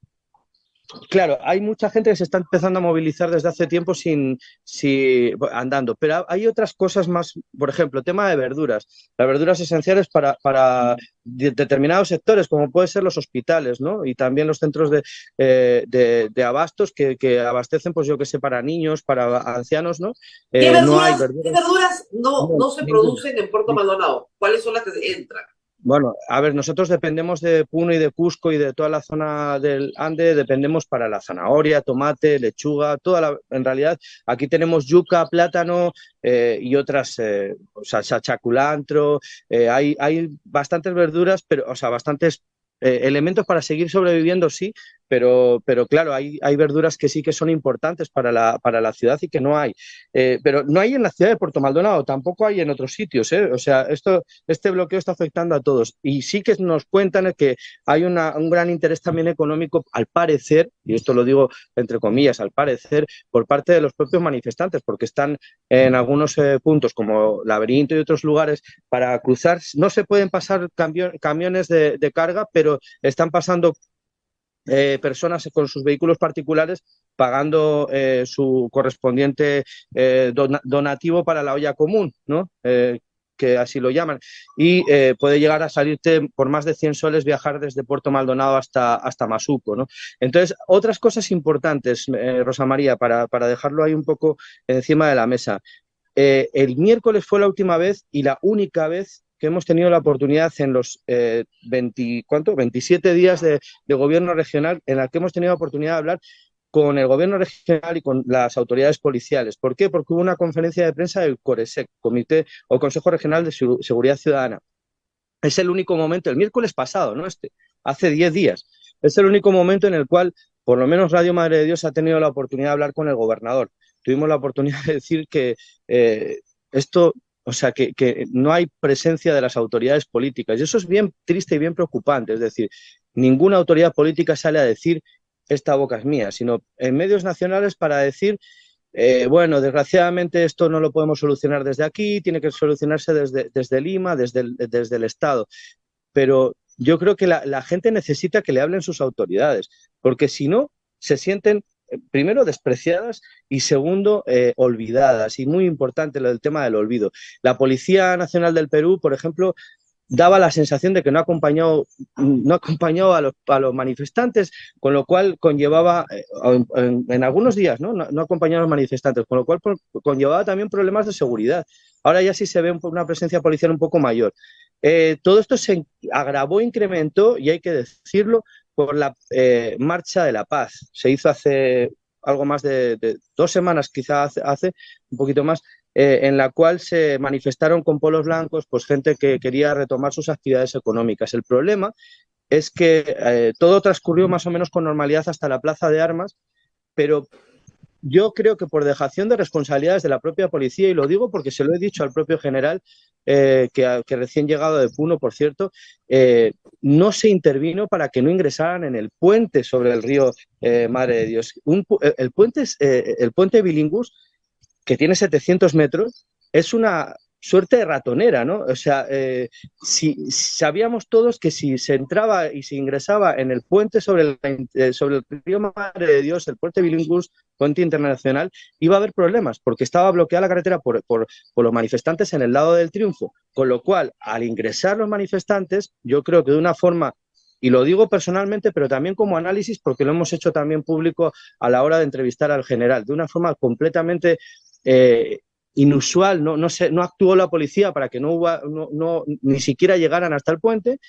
Claro, hay mucha gente que se está empezando a movilizar desde hace tiempo andando, pero hay otras cosas más, por ejemplo, tema de verduras. Las verduras esenciales para determinados sectores, como pueden ser los hospitales, ¿no? Y también los centros de abastos que abastecen, pues yo que sé, para niños, para ancianos, ¿no? ¿Qué verduras, no hay verduras. ¿qué verduras no se producen en Puerto Maldonado? ¿Cuáles son las que entran? Bueno, a ver, nosotros dependemos de Puno y de Cusco y de toda la zona del Ande, dependemos para la zanahoria, tomate, lechuga, en realidad aquí tenemos yuca, plátano y otras, o sea, culantro, hay bastantes verduras, pero, o sea, bastantes elementos para seguir sobreviviendo, sí, pero claro, hay verduras que sí que son importantes para la ciudad y que no hay. Pero no hay en la ciudad de Puerto Maldonado, tampoco hay en otros sitios, ¿eh? O sea, este bloqueo está afectando a todos. Y sí que nos cuentan que hay un gran interés también económico, al parecer, y esto lo digo entre comillas, al parecer, por parte de los propios manifestantes, porque están en algunos puntos como Laberinto y otros lugares para cruzar. No se pueden pasar camiones de carga, pero están pasando personas con sus vehículos particulares pagando su correspondiente donativo para la olla común, ¿no? Que así lo llaman, y puede llegar a salirte por más de 100 soles viajar desde Puerto Maldonado hasta Masuco, ¿no? Entonces, otras cosas importantes, Rosa María, para dejarlo ahí un poco encima de la mesa. El miércoles fue la última vez y la única vez que hemos tenido la oportunidad en los 27 días de gobierno regional en la que hemos tenido la oportunidad de hablar con el gobierno regional y con las autoridades policiales. ¿Por qué? Porque hubo una conferencia de prensa del CORESEC, Comité o Consejo Regional de Seguridad Ciudadana. Es el único momento, el miércoles pasado, ¿no? Hace 10 días, es el único momento en el cual, por lo menos Radio Madre de Dios ha tenido la oportunidad de hablar con el gobernador. Tuvimos la oportunidad de decir que esto, o sea, que no hay presencia de las autoridades políticas. Y eso es bien triste y bien preocupante. Es decir, ninguna autoridad política sale a decir esta boca es mía, sino en medios nacionales para decir, bueno, desgraciadamente esto no lo podemos solucionar desde aquí, tiene que solucionarse desde Lima, desde el Estado. Pero yo creo que la gente necesita que le hablen sus autoridades, porque si no, se sienten, primero, despreciadas y segundo, olvidadas. Y muy importante lo del tema del olvido. La Policía Nacional del Perú, por ejemplo, daba la sensación de que no ha acompañado a los manifestantes, con lo cual conllevaba, en algunos días, ¿no? No acompañó a los manifestantes, con lo cual conllevaba también problemas de seguridad. Ahora ya sí se ve una presencia policial un poco mayor. Todo esto se agravó, incrementó, y hay que decirlo, por la Marcha de la Paz. Se hizo hace algo más de 2 semanas, quizá hace un poquito más, en la cual se manifestaron con polos blancos pues gente que quería retomar sus actividades económicas. El problema es que todo transcurrió más o menos con normalidad hasta la Plaza de Armas, pero yo creo que por dejación de responsabilidades de la propia policía, y lo digo porque se lo he dicho al propio general, que recién llegado de Puno, por cierto, no se intervino para que no ingresaran en el puente sobre el río Madre de Dios. El puente Bilingus, que tiene 700 metros, es una suerte de ratonera, ¿no? O sea, si sabíamos todos que si se entraba y se ingresaba en el puente sobre el río Madre de Dios, el puente Bilingus, puente internacional, iba a haber problemas, porque estaba bloqueada la carretera por los manifestantes en el lado del Triunfo, con lo cual, al ingresar los manifestantes, yo creo que de una forma, y lo digo personalmente, pero también como análisis, porque lo hemos hecho también público a la hora de entrevistar al general, de una forma completamente inusual, no actuó la policía para que ni siquiera llegaran hasta el puente,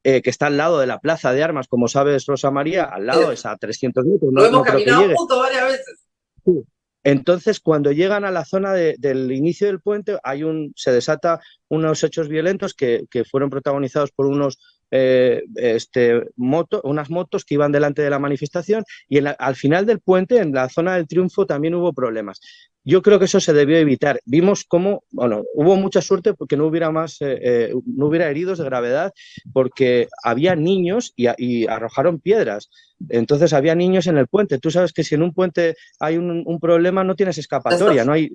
que está al lado de la Plaza de Armas, como sabes, Rosa María, al lado, es a 300 metros. Lo hemos caminado juntos varias veces. Sí. Entonces, cuando llegan a la zona del inicio del puente, se desata unos hechos violentos que fueron protagonizados por unas motos que iban delante de la manifestación, y al final del puente, en la zona del Triunfo, también hubo problemas. Yo creo que eso se debió evitar. Vimos cómo, bueno, hubo mucha suerte porque no hubiera heridos de gravedad, porque había niños y arrojaron piedras. Entonces había niños en el puente. Tú sabes que si en un puente hay un problema, no tienes escapatoria, no hay,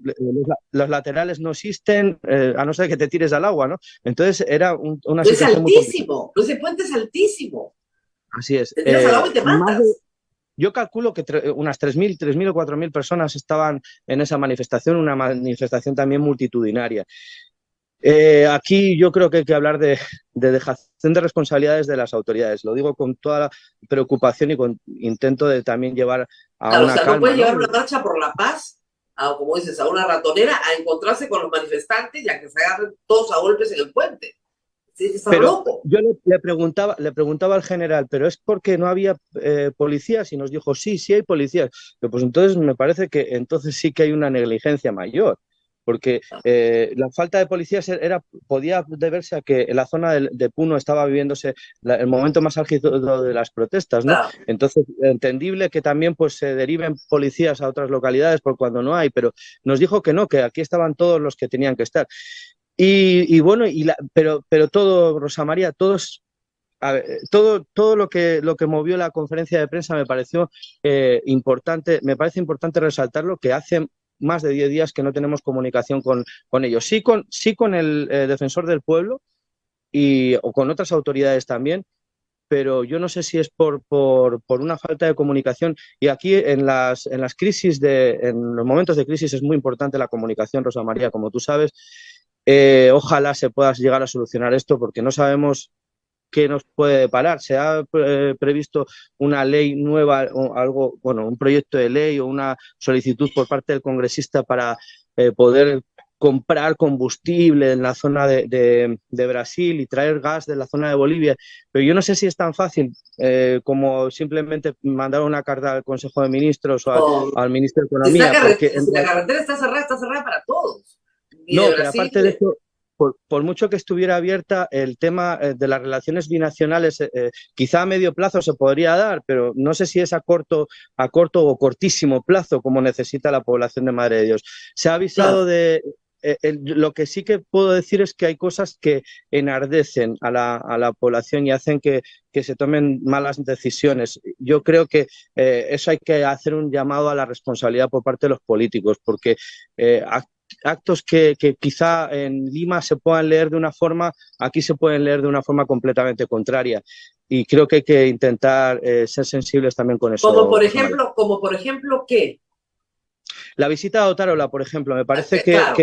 los laterales no existen, a no ser que te tires al agua, ¿no? Entonces era una situación muy altísimo, ese puente es altísimo. Así es. Te tiras al agua y te matas. Yo calculo que unas 3.000 o 4.000 personas estaban en esa manifestación, una manifestación también multitudinaria. Aquí yo creo que hay que hablar de dejación de responsabilidades de las autoridades. Lo digo con toda la preocupación y con intento de también llevar a una calma. No puede llevar una marcha por la paz, como dices, a una ratonera, a encontrarse con los manifestantes y a que se agarren todos a golpes en el puente. Pero loco. yo le preguntaba al general, ¿pero es porque no había policías? Y nos dijo, sí hay policías. Pero pues entonces me parece que entonces sí que hay una negligencia mayor, porque la falta de policías podía deberse a que en la zona de Puno estaba viviéndose el momento más álgido de las protestas, ¿no? Claro. Entonces, entendible que también pues se deriven policías a otras localidades por cuando no hay, pero nos dijo que no, que aquí estaban todos los que tenían que estar. Y bueno, pero todo, Rosa María, todo lo que movió la conferencia de prensa me pareció importante, me parece importante resaltarlo, que hace más de 10 días que no tenemos comunicación con ellos. Sí con el defensor del pueblo o con otras autoridades también, pero yo no sé si es por una falta de comunicación. Y aquí en las crisis, en los momentos de crisis es muy importante la comunicación, Rosa María, como tú sabes. Ojalá se pueda llegar a solucionar esto porque no sabemos qué nos puede deparar. Se ha previsto una ley nueva, o algo, bueno, un proyecto de ley o una solicitud por parte del congresista para poder comprar combustible en la zona de Brasil y traer gas de la zona de Bolivia, pero yo no sé si es tan fácil como simplemente mandar una carta al Consejo de Ministros o No. al Ministro de Si Economía. si la carretera está cerrada para todos. Y no, de pero Brasil, aparte de eso, por mucho que estuviera abierta, el tema de las relaciones binacionales quizá a medio plazo se podría dar, pero no sé si es a corto o cortísimo plazo como necesita la población de Madre de Dios. Se ha avisado de... lo que sí que puedo decir es que hay cosas que enardecen a la población y hacen que se tomen malas decisiones. Yo creo que eso hay que hacer un llamado a la responsabilidad por parte de los políticos, porque actos que quizá en Lima se puedan leer de una forma, aquí se pueden leer de una forma completamente contraria. Y creo que hay que intentar ser sensibles también con eso. como por ejemplo, ¿qué? La visita a Otárola, por ejemplo, me parece Claro.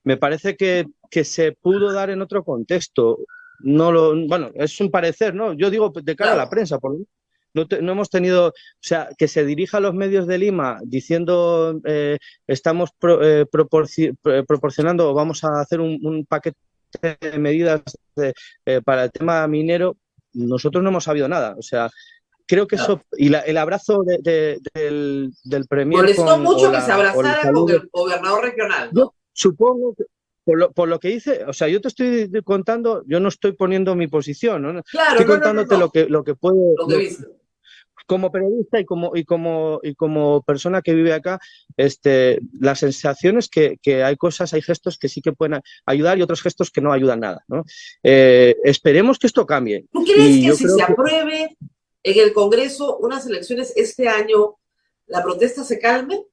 me parece que se pudo dar en otro contexto. Bueno, es un parecer, ¿no? Yo digo de cara a la prensa, no hemos tenido, o sea, que se dirija a los medios de Lima diciendo estamos proporcionando o vamos a hacer un paquete de medidas para el tema minero. Nosotros no hemos sabido nada, o sea, creo que eso, y el abrazo del premier molestó mucho que se abrazara con el gobernador regional, ¿no? Yo supongo que por lo que dice, o sea, yo te estoy contando, yo no estoy poniendo mi posición, ¿no? Claro, estoy contándote lo que puedo, lo que viste. como periodista y como persona que vive acá, la sensación es que hay cosas, hay gestos que sí que pueden ayudar y otros gestos que no ayudan nada, ¿no? Esperemos que esto cambie. ¿Tú crees que si se apruebe en el Congreso unas elecciones este año, la protesta se calme?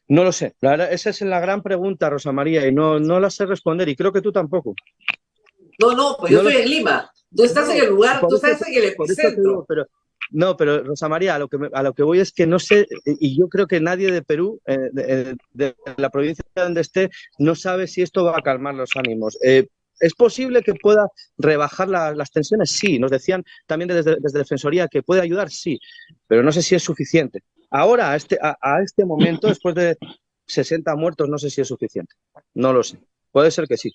No lo sé. La verdad, esa es la gran pregunta, Rosa María, y no la sé responder, y creo que tú tampoco. No, pues yo estoy en Lima. Tú estás en el lugar, tú estás en el epicentro. Pero Rosa María, a lo que voy es que no sé, y yo creo que nadie de Perú, de la provincia donde esté, no sabe si esto va a calmar los ánimos. ¿Es posible que pueda rebajar las tensiones? Sí. Nos decían también desde Defensoría que puede ayudar, sí, pero no sé si es suficiente. Ahora, a este momento, después de 60 muertos, no sé si es suficiente. No lo sé. Puede ser que sí,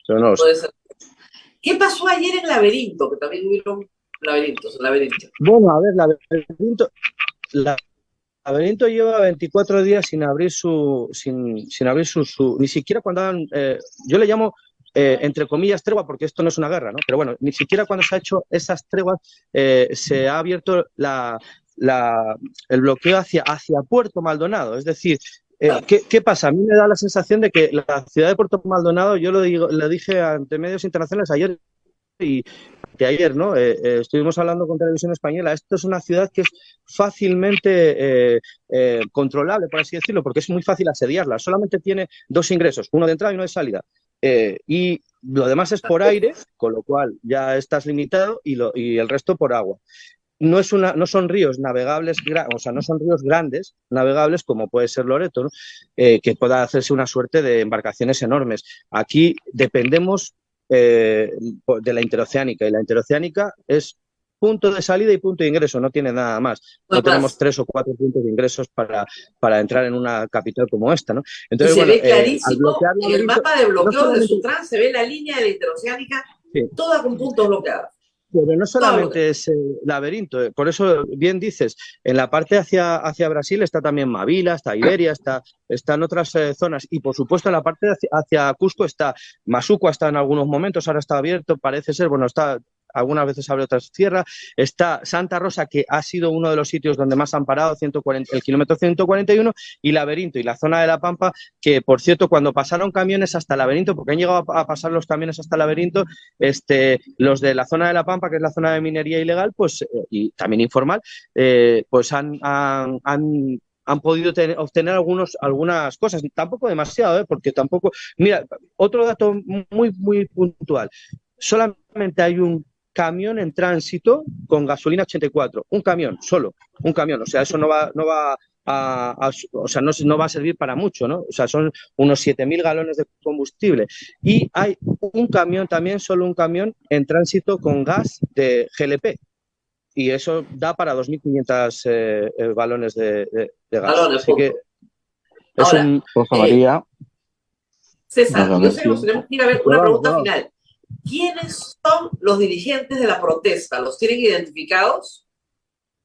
pero no lo sé. Puede ser. ¿Qué pasó ayer en Laberinto? Que también hubieron laberintos. Bueno, a ver, Laberinto lleva 24 días sin abrir sin abrir ni siquiera cuando han, yo le llamo entre comillas tregua, porque esto no es una guerra, ¿no? Pero bueno, ni siquiera cuando se ha hecho esas treguas se ha abierto el bloqueo hacia Puerto Maldonado. Es decir, ¿qué pasa? A mí me da la sensación de que la ciudad de Puerto Maldonado, yo lo dije ante medios internacionales ayer y ayer, ¿no? Estuvimos hablando con Televisión Española. Esto es una ciudad que es fácilmente controlable, por así decirlo, porque es muy fácil asediarla. Solamente tiene 2 ingresos, uno de entrada y uno de salida. Y lo demás es por aire, con lo cual ya estás limitado, y el resto por agua. No son ríos navegables, o sea, no son ríos grandes navegables como puede ser Loreto, ¿no? Que pueda hacerse una suerte de embarcaciones enormes. Aquí dependemos de la interoceánica, y la interoceánica es punto de salida y punto de ingreso, no tiene nada más. No tenemos 3 o 4 puntos de ingresos para entrar en una capital como esta, ¿no? Entonces, se ve clarísimo, en el mapa de bloqueo de Sutran se ve la línea de la interoceánica, sí, toda con puntos bloqueados. Pero no solamente es el Laberinto, por eso bien dices, en la parte hacia Brasil está también Mavila, está Iberia, están otras zonas, y por supuesto en la parte hacia Cusco está Masuco, hasta en algunos momentos, ahora está abierto, parece ser, bueno, está algunas veces abre, otras cierra. Está Santa Rosa, que ha sido uno de los sitios donde más han parado, el kilómetro 141, y Laberinto y la zona de La Pampa, que por cierto, cuando pasaron camiones hasta Laberinto, porque han llegado a pasar los camiones hasta Laberinto, los de la zona de La Pampa, que es la zona de minería ilegal, pues, y también informal, pues han podido obtener algunas cosas, tampoco demasiado, porque tampoco... Mira, otro dato muy, muy puntual. Solamente hay un camión en tránsito con gasolina 84. Un camión, solo, un camión. O sea, eso no va o sea, no va a servir para mucho, ¿no? O sea, son unos 7.000 galones de combustible. Y hay un camión también, solo un camión en tránsito con gas de GLP. Y eso da para 2.500 galones de gas. Galones, Así que es ahora, Rosa María. César, yo sé que nos tenemos que ir a ver una pregunta final. ¿Quiénes son los dirigentes de la protesta? ¿Los tienen identificados?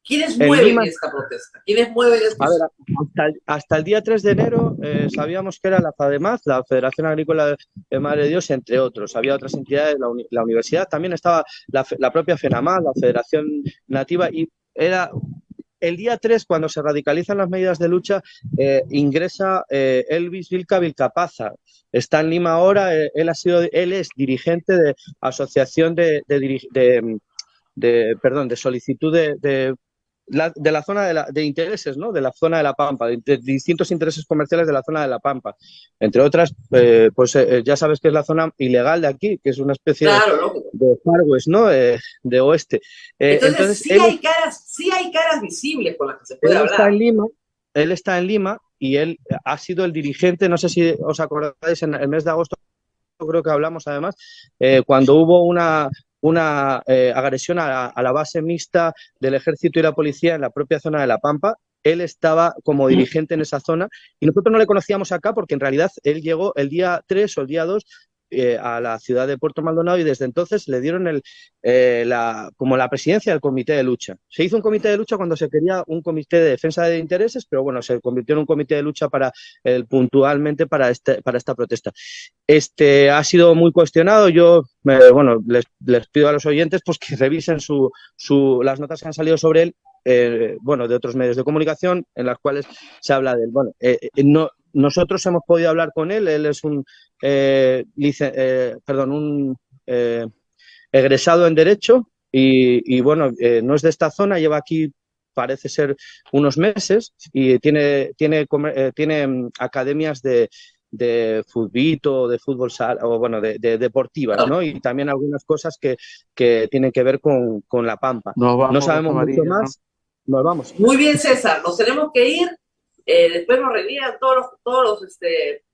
¿Quiénes mueven esta protesta? ¿Quiénes mueven esta protesta? A ver, hasta el día 3 de enero sabíamos que era la FADEMAZ, la Federación Agrícola de Madre de Dios, entre otros. Había otras entidades, la universidad, también estaba la propia FENAMAT, la Federación Nativa, y era el día 3, cuando se radicalizan las medidas de lucha, ingresa Elvis Vilca Vilcapaza. Está en Lima ahora, él es dirigente de asociación de solicitud de la zona de intereses, ¿no? De la zona de La Pampa, de distintos intereses comerciales de la zona de La Pampa. Entre otras, ya sabes que es la zona ilegal de aquí, que es una especie de Far West, ¿no? De oeste. Entonces sí hay caras visibles con las que se puede hablar. Él está en Lima y él ha sido el dirigente, no sé si os acordáis, en el mes de agosto, creo que hablamos además, cuando hubo una agresión a la base mixta del ejército y la policía en la propia zona de La Pampa. Él estaba como dirigente en esa zona y nosotros no le conocíamos acá porque en realidad él llegó el día 3 o el día 2 a la ciudad de Puerto Maldonado y desde entonces le dieron como la presidencia del comité de lucha. Se hizo un comité de lucha cuando se quería un comité de defensa de intereses, pero bueno, se convirtió en un comité de lucha puntualmente para esta protesta. Ha sido muy cuestionado. Yo, les pido a los oyentes pues que revisen las notas que han salido sobre él, de otros medios de comunicación en las cuales se habla de él. Nosotros hemos podido hablar con él. Él es un egresado en Derecho y no es de esta zona, lleva aquí, parece ser, unos meses y tiene academias de fútbol, de fútbol de deportivas, ¿no? Y también algunas cosas que tienen que ver con La Pampa. No sabemos mucho más. Nos vamos. Muy bien, César, nos tenemos que ir. Después nos reunían todos los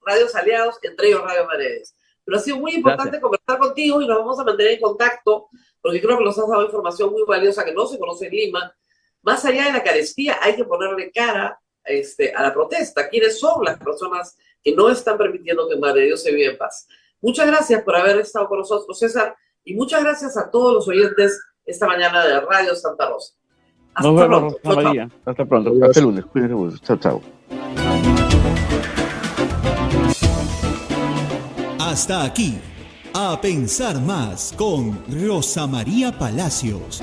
radios aliados, entre ellos Radio Paredes. Pero ha sido muy importante conversar contigo y nos vamos a mantener en contacto, porque creo que nos has dado información muy valiosa que no se conoce en Lima. Más allá de la carestía, hay que ponerle cara a la protesta. ¿Quiénes son las personas que no están permitiendo que Madre de Dios se viva en paz? Muchas gracias por haber estado con nosotros, César, y muchas gracias a todos los oyentes esta mañana de Radio Santa Rosa. Nos vemos, Rosa María. Hasta pronto. Hasta el lunes. Cuídense mucho. Chao, chao. Hasta aquí, A Pensar Más con Rosa María Palacios.